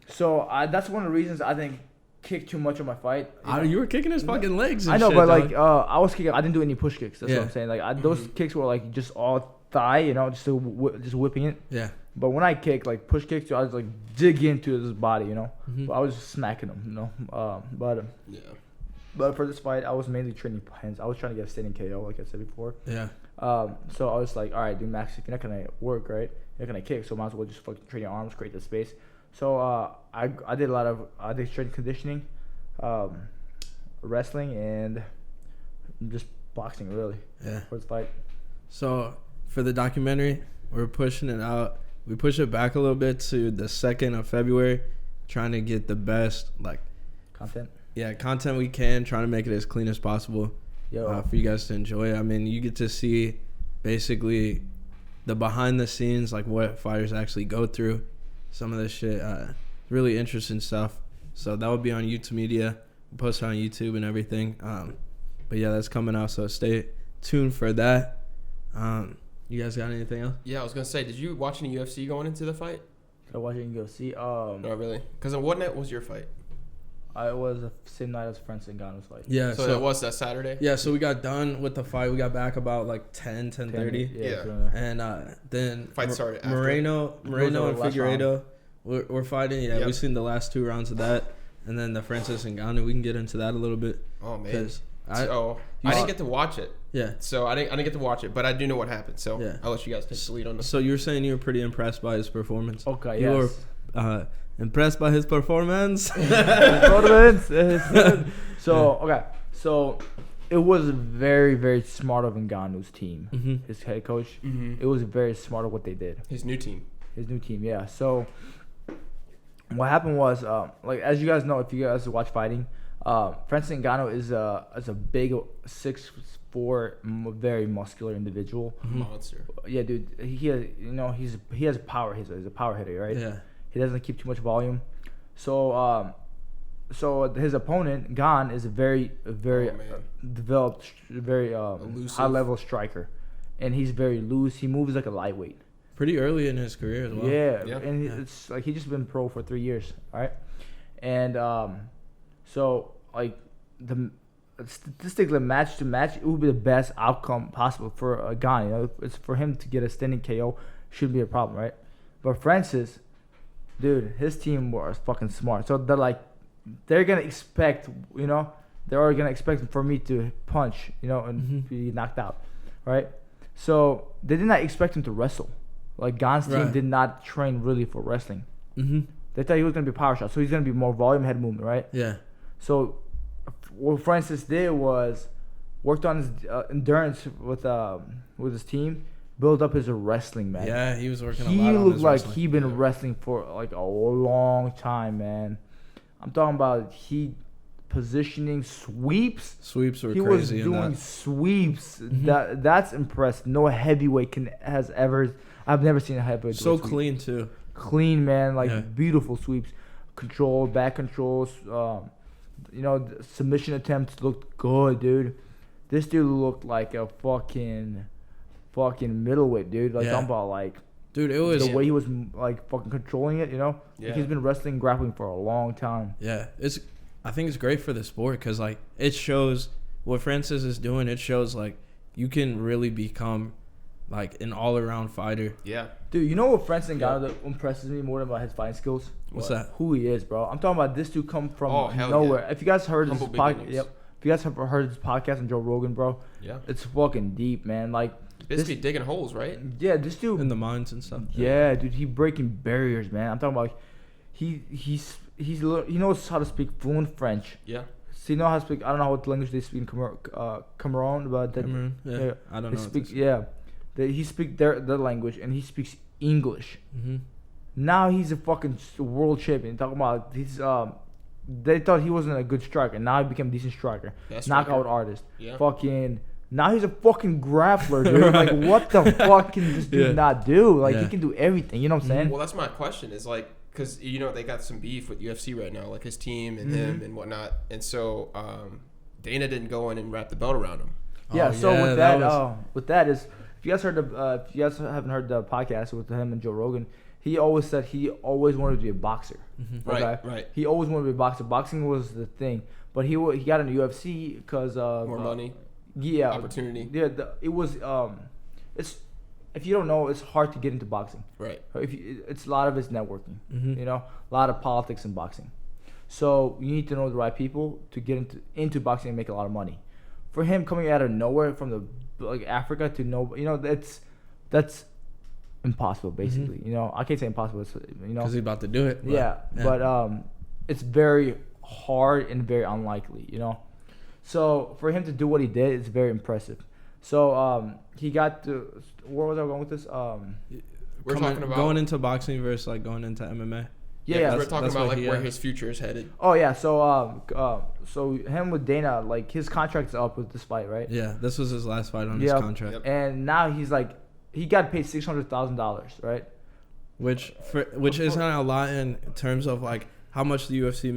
So that's one of the reasons I didn't kick too much on my fight. You were kicking his fucking legs. And I know, shit, but like I was kicking. I didn't do any push kicks. That's what I'm saying. Like those kicks were like just all thigh, you know, just whipping it. Yeah. But when I kick, like push kicks, I was like dig into his body, you know. Mm-hmm. But I was just smacking him, you know. Yeah. But for this fight, I was mainly training hands. I was trying to get a standing KO, like I said before. Yeah. So I was like, all right, dude, Max, if you're not gonna work, right? You're not gonna kick, so might as well just fucking train your arms, create the space. So I did a lot of strength conditioning, wrestling, and just boxing, really. Yeah. For this fight. So for the documentary, we're pushing it out. We push it back a little bit to the 2nd of February, trying to get the best content we can, trying to make it as clean as possible for you guys to enjoy. I mean, you get to see basically the behind the scenes, like what fighters actually go through. Some of this shit, really interesting stuff. So that will be on YouTube Media. We'll post it on YouTube and everything. But yeah, that's coming out, so stay tuned for that. You guys got anything else? Yeah, I was gonna say, did you watch any UFC going into the fight? Did I watch any UFC? No, really? Because on what night was your fight? It was the same night as Francis Ngannou's fight. Yeah, so it was that Saturday? Yeah, so we got done with the fight. We got back about like 10:30. Yeah. And then fight started after. Moreno and Figueiredo we're fighting. Yeah, we've seen the last 2 rounds of that. And then the Francis Ngannou, we can get into that a little bit. Oh, man. I didn't get to watch it. Yeah. So I didn't get to watch it, but I do know what happened. So yeah. I'll let you guys take the lead on this. So you were saying you were pretty impressed by his performance. Okay, you were impressed by his performance. So it was very, very smart of Ngannou's team, his head coach. Mm-hmm. It was very smart of what they did. His new team, yeah. So what happened was, like as you guys know, if you guys watch fighting, Francis Ngannou is a big 6'4", very muscular individual. Monster. Yeah, dude. He has power. He's a power hitter, right? Yeah. He doesn't keep too much volume. So his opponent Gan is a very developed, very high level striker, and he's very loose. He moves like a lightweight. Pretty early in his career as well. Yeah. And it's like he just been pro for 3 years, right? And so like statistically, match to match, it would be the best outcome possible for a guy. You know, it's for him to get a standing KO shouldn't be a problem, right? But Francis, dude, his team was fucking smart. So they're gonna expect, you know, they're gonna expect for me to punch, you know, and be knocked out, right? So they did not expect him to wrestle. Like Gan's team did not train really for wrestling. They thought he was gonna be power shot, so he's gonna be more volume, head movement, right? Yeah. So what Francis did was worked on his endurance with his team, build up his wrestling, man. Yeah, he was working a lot He on looked his like wrestling. he been wrestling for like a long time, man. I'm talking about positioning sweeps. Sweeps were He crazy. was in doing that. sweeps. That's impressive. No heavyweight has ever. I've never seen a heavyweight do So a sweep. clean too. Clean, man. Like Yeah. beautiful sweeps, control, back controls. You know, the submission attempts looked good, dude. This dude looked like a fucking middleweight, dude. Like Yeah. talking about like. Dude, it was The way he was like fucking controlling it, you know. Yeah. Like, he's been wrestling, grappling for a long time. Yeah, I think it's great for the sport because like it shows what Francis is doing. It shows like you can really become like an all-around fighter. Yeah. Dude, you know what Francis Ngannou that impresses me more than about his fighting skills? What's that? Who he is, bro. I'm talking about this dude come from hell nowhere. yeah. If you guys heard Humble this podcast, beginnings. If you guys have heard this podcast on Joe Rogan, bro, Yeah. it's fucking deep, man. Like, Basically digging holes, right? yeah, this dude. In the mines and stuff. Yeah, dude, he breaking barriers, man. I'm talking about he knows how to speak fluent French. Yeah. So you know how to speak. I don't know what language they speak in Cameroon, but that, Cameroon? Yeah. I don't they know. speak. Yeah, he speaks their language and he speaks English. Mm-hmm. Now he's a fucking world champion. Talking about they thought he wasn't a good striker. Now he became a decent striker. Best Knockout striker. artist. Yeah. Fucking. Now he's a fucking grappler, dude. Like, what the fuck can this dude not do? Like, he can do everything. You know what I'm saying? Well, that's my question. Is like, because you know they got some beef with UFC right now, like his team and him and whatnot. And so Dana didn't go in and wrap the belt around him. Yeah. Oh, So yeah, with that that, was- if you guys haven't heard the podcast with him and Joe Rogan, he always said he always wanted to be a boxer. Right. He always wanted to be a boxer. Boxing was the thing, but he got into UFC because of More money. Yeah. Opportunity. Yeah. It was it's if you don't know, it's hard to get into boxing. Right. It's a lot of it's networking. You know, a lot of politics in boxing. So you need to know the right people to get into boxing and make a lot of money. For him coming out of nowhere from Africa to that's impossible basically. You know, I can't say impossible. It's, you know, Because he's about to do it. but it's very hard and very unlikely. You know, so for him to do what he did, it's very impressive. So he got to where was I going with this? We're talking about going into boxing versus like going into MMA. Yeah, we're talking that's about what like he where had. his future is headed. Oh yeah, so him with Dana, like his contract's up with this fight, right? Yeah, this was his last fight on his contract. Yep. And now he's like, he got paid $600,000, right? Which isn't a lot in terms of like how much the UFC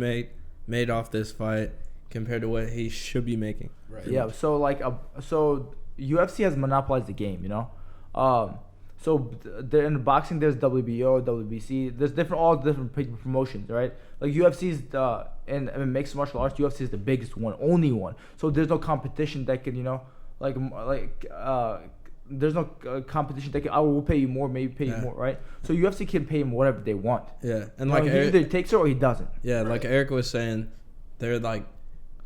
made off this fight compared to what he should be making. Right. Yeah. So so UFC has monopolized the game, you know. So in boxing, there's WBO, WBC. There's all different promotions, right? Like UFC's in mixed martial arts, UFC is the biggest one, only one. So there's no competition that can, you know, there's no competition that can. I will pay you more, maybe pay you more, right? So UFC can pay him whatever they want. Yeah, and You know, he either takes it or he doesn't. Yeah, Right. like Eric was saying, they're like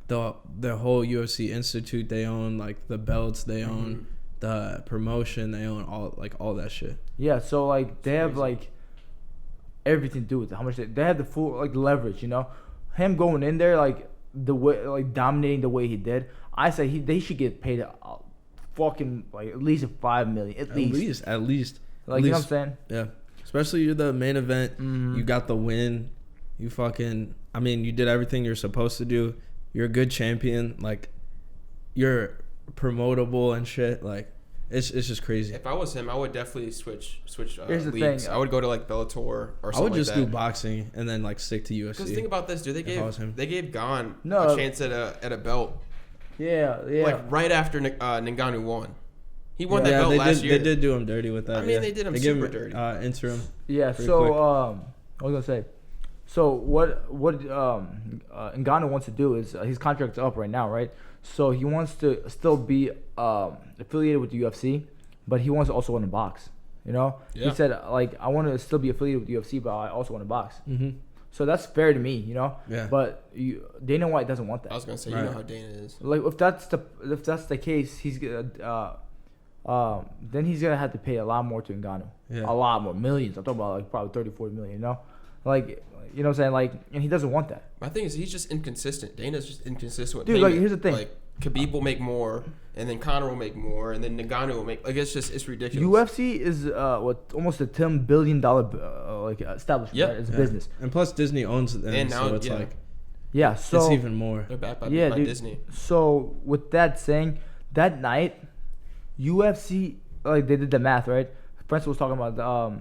the whole UFC institute they own, like the belts they own, the promotion they own, all that shit. Yeah, so like they have like everything to do with it. How much they have the full like leverage, you know. Him going in there like the way like dominating the way he did. I say they should get paid fucking like at least $5 million at least. At least. Like you know what I'm saying? Yeah. Especially you're the main event. You got the win. You fucking. I mean, you did everything you're supposed to do. you're a good champion, like you're promotable and shit. Like it's just crazy. If I was him, I would definitely switch Here's the leagues. thing. I would go to like Bellator or something. I would just like that. do boxing and then like stick to UFC. Because think about this, dude. They gave Gon No. a chance at a belt. Yeah. Like right after Ngannou won. He won that Yeah, belt last year. They did do him dirty with that. I mean, they did him super dirty. Interim. Yeah. Pretty So quick. I was gonna say. So what Ngannou wants to do is his contract's up right now, right? So he wants to still be affiliated with the UFC, but he wants to also want to box. You know, Yeah. he said like I want to still be affiliated with the UFC, but I also want to box. Mm-hmm. So that's fair to me, you know. Yeah. But Dana White doesn't want that. I was gonna say, Right. you know how Dana is. Like if that's the case, he's gonna then he's gonna have to pay a lot more to Ngannou. Yeah. A lot more, millions. I'm talking about like probably 30, 40 million. You know, like you know what I'm saying. Like, and he doesn't want that. My thing is, he's just inconsistent. Dana's just inconsistent with Dude, like, payment. here's the thing. Like Khabib will make more, and then Conor will make more, and then Ngannou will make. Like it's ridiculous. UFC is what almost a $10 billion like establishment. Yeah. Right? It's a Yeah. business. And plus Disney owns them, And now, so it's yeah. like Yeah. So it's even more. They're backed by, Yeah, by dude. Disney. So with that saying, that night, UFC like they did the math, right? Prince was talking about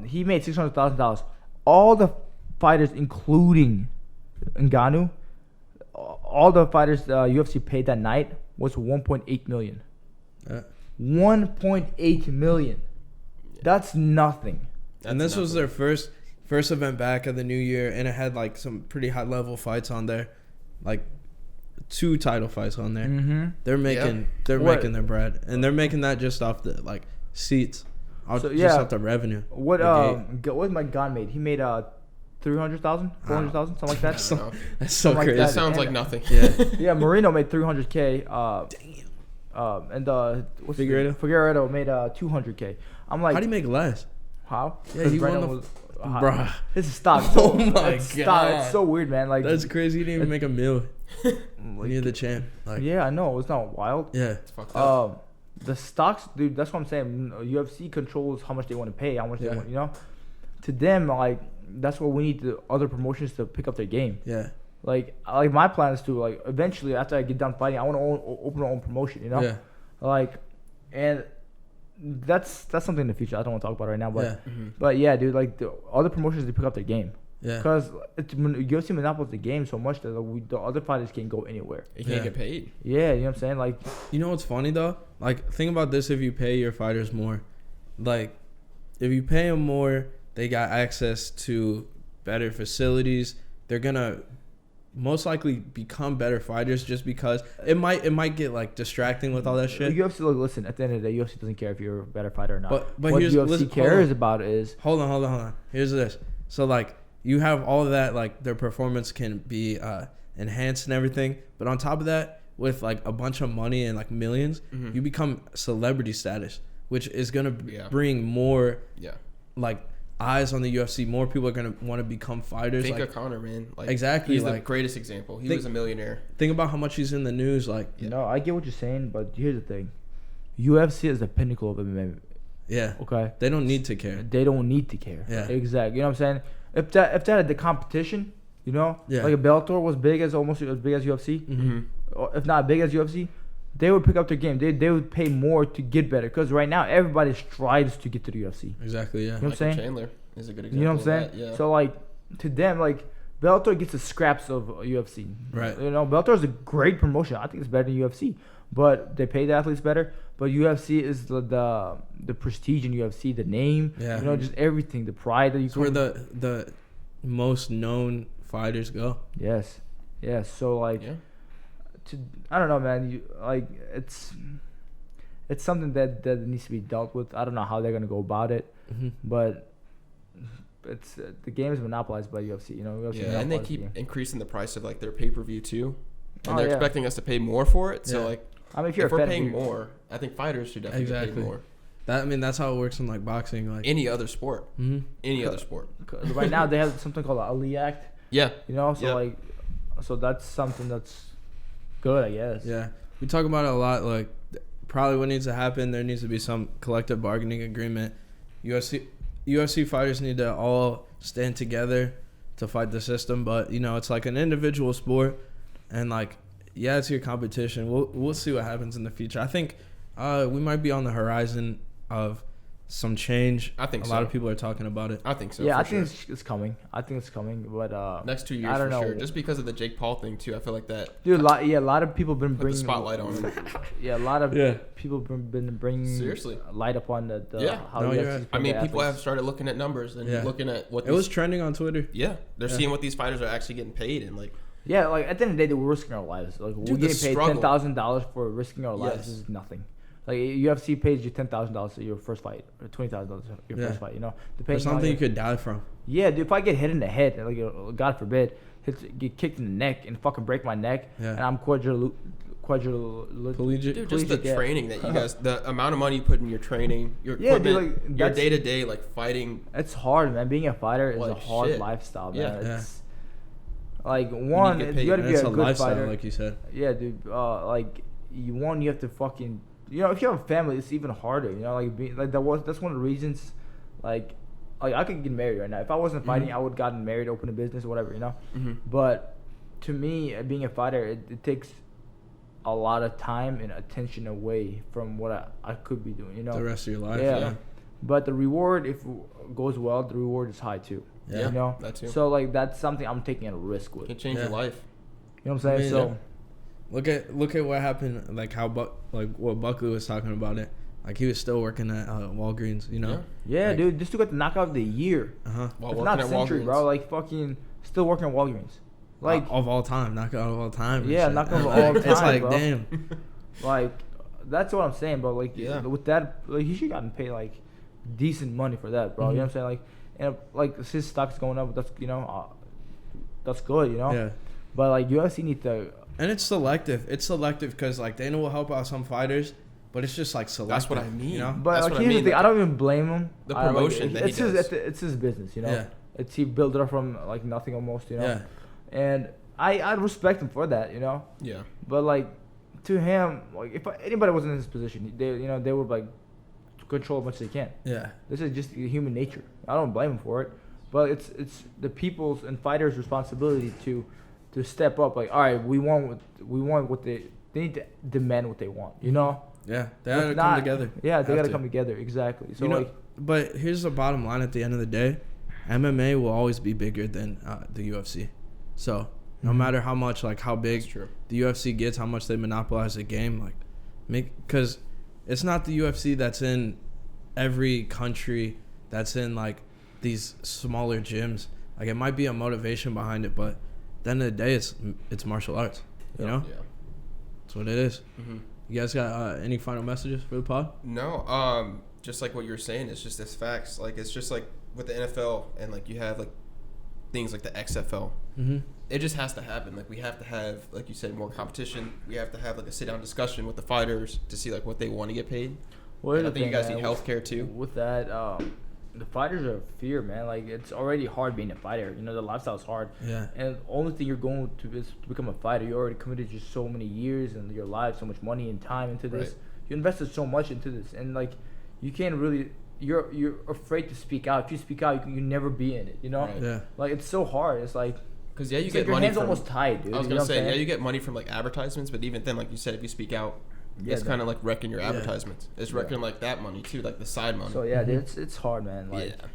he made $600,000. All the fighters, including Ngannou, all the fighters UFC paid that night was 1.8 million. 1.8 million. That's nothing. And this was their first event back of the new year, and it had like some pretty high level fights on there, like 2 title fights on there. Mm-hmm. They're making making their bread, and they're making that just off the like seats, just off the revenue. What my God made? He made 300,000, 400,000, something like that. I don't know. That's so Something like crazy. That that. sounds like And- nothing. Yeah. Yeah, Marino made 300K. And what's his name? Figueiredo made 200K. I'm like, How do you make less? how? Yeah, 'Cause he won Brandon the- was Bruh. This is stock. Oh my it's stock. God. It's so weird, man. Like That's crazy. You didn't even make a meal when you're the champ. Like, yeah, I know. It's not wild. yeah. It's fucked up. The stocks, dude. That's what I'm saying. UFC controls how much they want to pay, how much they Yeah. want. You know, to them, like that's what we need the other promotions to pick up their game. Yeah. Like my plan is to like eventually after I get done fighting, I want to open my own promotion. You know, Yeah. like, and that's something in the future. I don't want to talk about right now, but Yeah. Mm-hmm. but yeah, dude. Like the other promotions, they pick up their game Yeah. because UFC monopolizes the game so much that the other fighters can't go anywhere. He can't Yeah. get paid. Yeah, you know what I'm saying? Like, You know what's funny though? Like, think about this: if you pay your fighters more, like, if you pay them more, they got access to better facilities. They're gonna most likely become better fighters just because it might get like distracting with all that shit. UFC, look, listen. At the end of the day, UFC doesn't care if you're a better fighter or not. But what here's UFC listen, cares about is Hold on. Here's this. So like you have all of that, like their performance can be enhanced and everything. But on top of that, with like a bunch of money and like millions, Mhm. you become celebrity status, which is gonna Yeah. bring more Yeah. like eyes on the UFC. More people are gonna want to become fighters. Think Like, of Conor, man. Like, Exactly, He's like, the greatest example. He think- was a millionaire. think about how much he's in the news. Like, you know, I get what you're saying, but here's the thing: UFC is the pinnacle of MMA. yeah, Okay, they don't need to care. they don't need to care. Yeah. Exactly. You know what I'm saying? If that had the competition, you know, Yeah. like a Bellator was big as almost as big as UFC, Mm-hmm. or if not big as UFC, they would pick up their game. They would pay more to get better because right now everybody strives to get to the UFC. Exactly. Yeah. You know what I'm Michael saying? Chandler is a good example. You know what I'm saying? Of that. Yeah. So like to them, like Bellator gets the scraps of UFC. Right. You know, Bellator is a great promotion. I think it's better than UFC, but they pay the athletes better. But UFC is the prestige in UFC, the name. Yeah. You know, just everything, the pride that you. It's where the most known fighters go. Yes. So like, Yeah. I don't know, man. You like it's something that needs to be dealt with. I don't know how they're gonna go about it, Mm-hmm. but it's the game is monopolized by UFC. You know, UFC Yeah, and they monopolized the keep game. increasing the price of like their pay per view too, and Oh, they're yeah. expecting us to pay more for it. So Yeah. like, I mean, if you're if a we're fan, paying more, I think fighters should definitely get Exactly. paid more. That's how it works in like boxing. Like, Any other sport, mm-hmm. any other sport. right now they have something called the Ali Act. Yeah, You know, so Yeah. like, so that's something that's good, I guess. Yeah, we talk about it a lot. Like, probably what needs to happen, there needs to be some collective bargaining agreement. UFC fighters need to all stand together to fight the system. But you know, it's like an individual sport, and like, yeah, it's your competition. We'll see what happens in the future. I think we might be on the horizon of some change. I think a lot of people are talking about it. I think so. Yeah, I sure. think it's coming. But Next 2 years I don't for know. sure. Just because of the Jake Paul thing too. I feel like that. Dude, a lot of people been Put bringing the spotlight on him. Yeah, a lot of people been bringing Seriously light up on the No, UFC you're right. I mean, people athletes. have started looking at numbers and looking at what It was trending on Twitter. Yeah, they're seeing what these fighters are actually getting paid and like. Yeah, like at the end of the day, we're risking our lives. Like we're Dude, the getting paid struggle. $10,000 for risking our lives. Yes. This is nothing. Like UFC pays you $10,000 for your first fight, or $20,000 your first fight. You know, For depending on something your, you could die from. Yeah, dude. If I get hit in the head, like God forbid, get kicked in the neck and fucking break my neck, and I'm Collegiate. Dude, just the collegiate, training that you guys, the amount of money you put in your training, your Yeah, dude, equipment, like, your that's- day to day like fighting. It's hard, man. Being a fighter is a Like, hard shit. lifestyle, man. Yeah. It's like one, get you paid. gotta And be it's a a good lifestyle, fighter. like you said. Yeah, dude. Like you have to fucking, you know, if you have a family, it's even harder. You know, like that's one of the reasons, like I could get married right now. If I wasn't fighting, I would have gotten married, open a business, or whatever. You know, but to me, being a fighter, it takes a lot of time and attention away from what I could be doing. You know, The rest of your life. Yeah. Yeah. but the reward, if it goes well, the reward is high too. Yeah. You know, that too. so like that's something I'm taking a risk with. It can change your Yeah. life. You know what I'm saying? I mean, So. Look at what happened. Like how what Buckley was talking about it. Like he was still working at Walgreens. You know. Yeah, Like- dude, this dude got the knockout of the year. While If working not at century, Walgreens. bro. Like fucking still working at Walgreens. Like of all time, knockout of all time. and Yeah, shit. knockout of Like, all It's time, like bro. damn. like that's what I'm saying, bro. Like Yeah. with that, like he should gotten paid like decent money for that, bro. You know what I'm saying? Like and like his stock's going up. That's that's good, you know. Yeah. But like UFC need to. And it's selective. It's selective because like Dana will help out some fighters, but it's just like selective. That's what I mean. You know. But That's like what I here's mean, the thing. like, I don't even blame him. the I, like, promotion that he it's his does. it's his business, you know. Yeah. It's he built it up from like nothing almost, you know. Yeah. And I respect him for that, you know. Yeah. But like, to him, like if anybody was in his position, they would like control as much as they can. Yeah. This is just human nature. I don't blame him for it, but it's the people's and fighters' responsibility to step up. Like, all right, we want what they need to demand what they want. You know. Yeah. They If gotta come not- together. Yeah, they Have gotta to. come together. Exactly. So You know, like, but here's the bottom line. At the end of the day, MMA will always be bigger than the UFC. So no matter how much, like how big That's true. the UFC gets, how much they monopolize the game, like because it's not the UFC that's in every country, that's in like these smaller gyms. Like it might be a motivation behind it, but at the end of the day, it's martial arts. You know, Yeah. that's what it is. Mm-hmm. You guys got any final messages for the pod? No, just like what you were saying, it's just as facts. Like it's just like with the NFL and like you have like things like the XFL. Mm-hmm. It just has to happen. Like we have to have, like you said, more competition. We have to have like a sit down discussion with the fighters to see like what they want to get paid. what And is I the think you guys thing, need man? healthcare too. With that, the fighters are fear, man. Like it's already hard being a fighter. You know, the lifestyle's hard. Yeah. And the only thing you're going to is to become a fighter. You already committed just so many years and your life, so much money and time into this. Right. You invested so much into this, and like you can't really. You're afraid to speak out. If you speak out, you can never be in it. You know. Right. Yeah. Like it's so hard. It's like Because yeah, you it's get like your money hands from. almost tied, dude. I was You know gonna what I'm say, yeah, saying? you get money from like advertisements, but even then, like you said, if you speak out, Yeah, it's the- kind of like wrecking your Yeah. advertisements. It's Yeah. wrecking like that money too, like the side money. So yeah, dude, it's hard, man. Like yeah.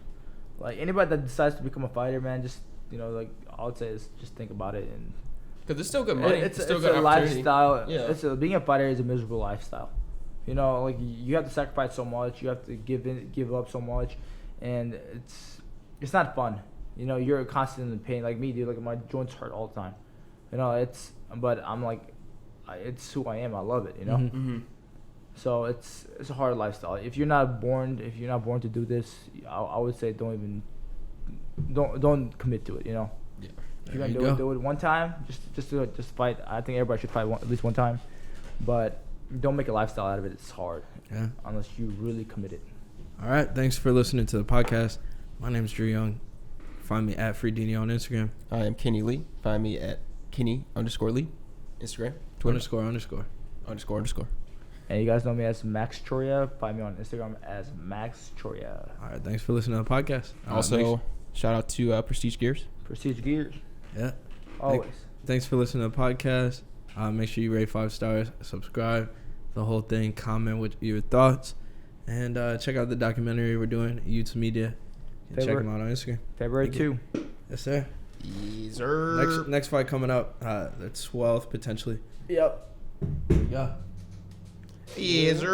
like anybody that decides to become a fighter, man, just like I would say is just think about it and. Because it's still good money. It's still a good opportunity. lifestyle. Yeah. Being a fighter is a miserable lifestyle. You know, like you have to sacrifice so much. You have to give up so much, and it's not fun. You know, you're constantly in pain. Like me, dude. Like my joints hurt all the time. You know, but I'm like, it's who I am. I love it. You know. Mhm. Mm-hmm. So it's a hard lifestyle. If you're not born to do this, I would say don't commit to it. You know. Yeah. If you're There gonna you do it one time, just do it. Just fight. I think everybody should fight at least one time, but don't make a lifestyle out of it. It's hard Yeah. unless you really commit it. All right. Thanks for listening to the podcast. My name's Drew Young. Find me at FreeDinio on Instagram. I am Kenny Lee. Find me at Kenny_Lee. Instagram. Twitter. __. And you guys know me as Max Choriev. Find me on Instagram as Max Choriev. All right. Thanks for listening to the podcast. Also, shout out to Prestige Gears. Prestige gears. Yeah. Always. Thanks for listening to the podcast. Make sure you rate 5 stars, subscribe, the whole thing, comment with your thoughts, and check out the documentary we're doing, YouTube Media. And check them out on Instagram. February 2. Yes, sir. Yes, sir. Next fight coming up, the 12th potentially. Yep. Yeah. Yes, sir.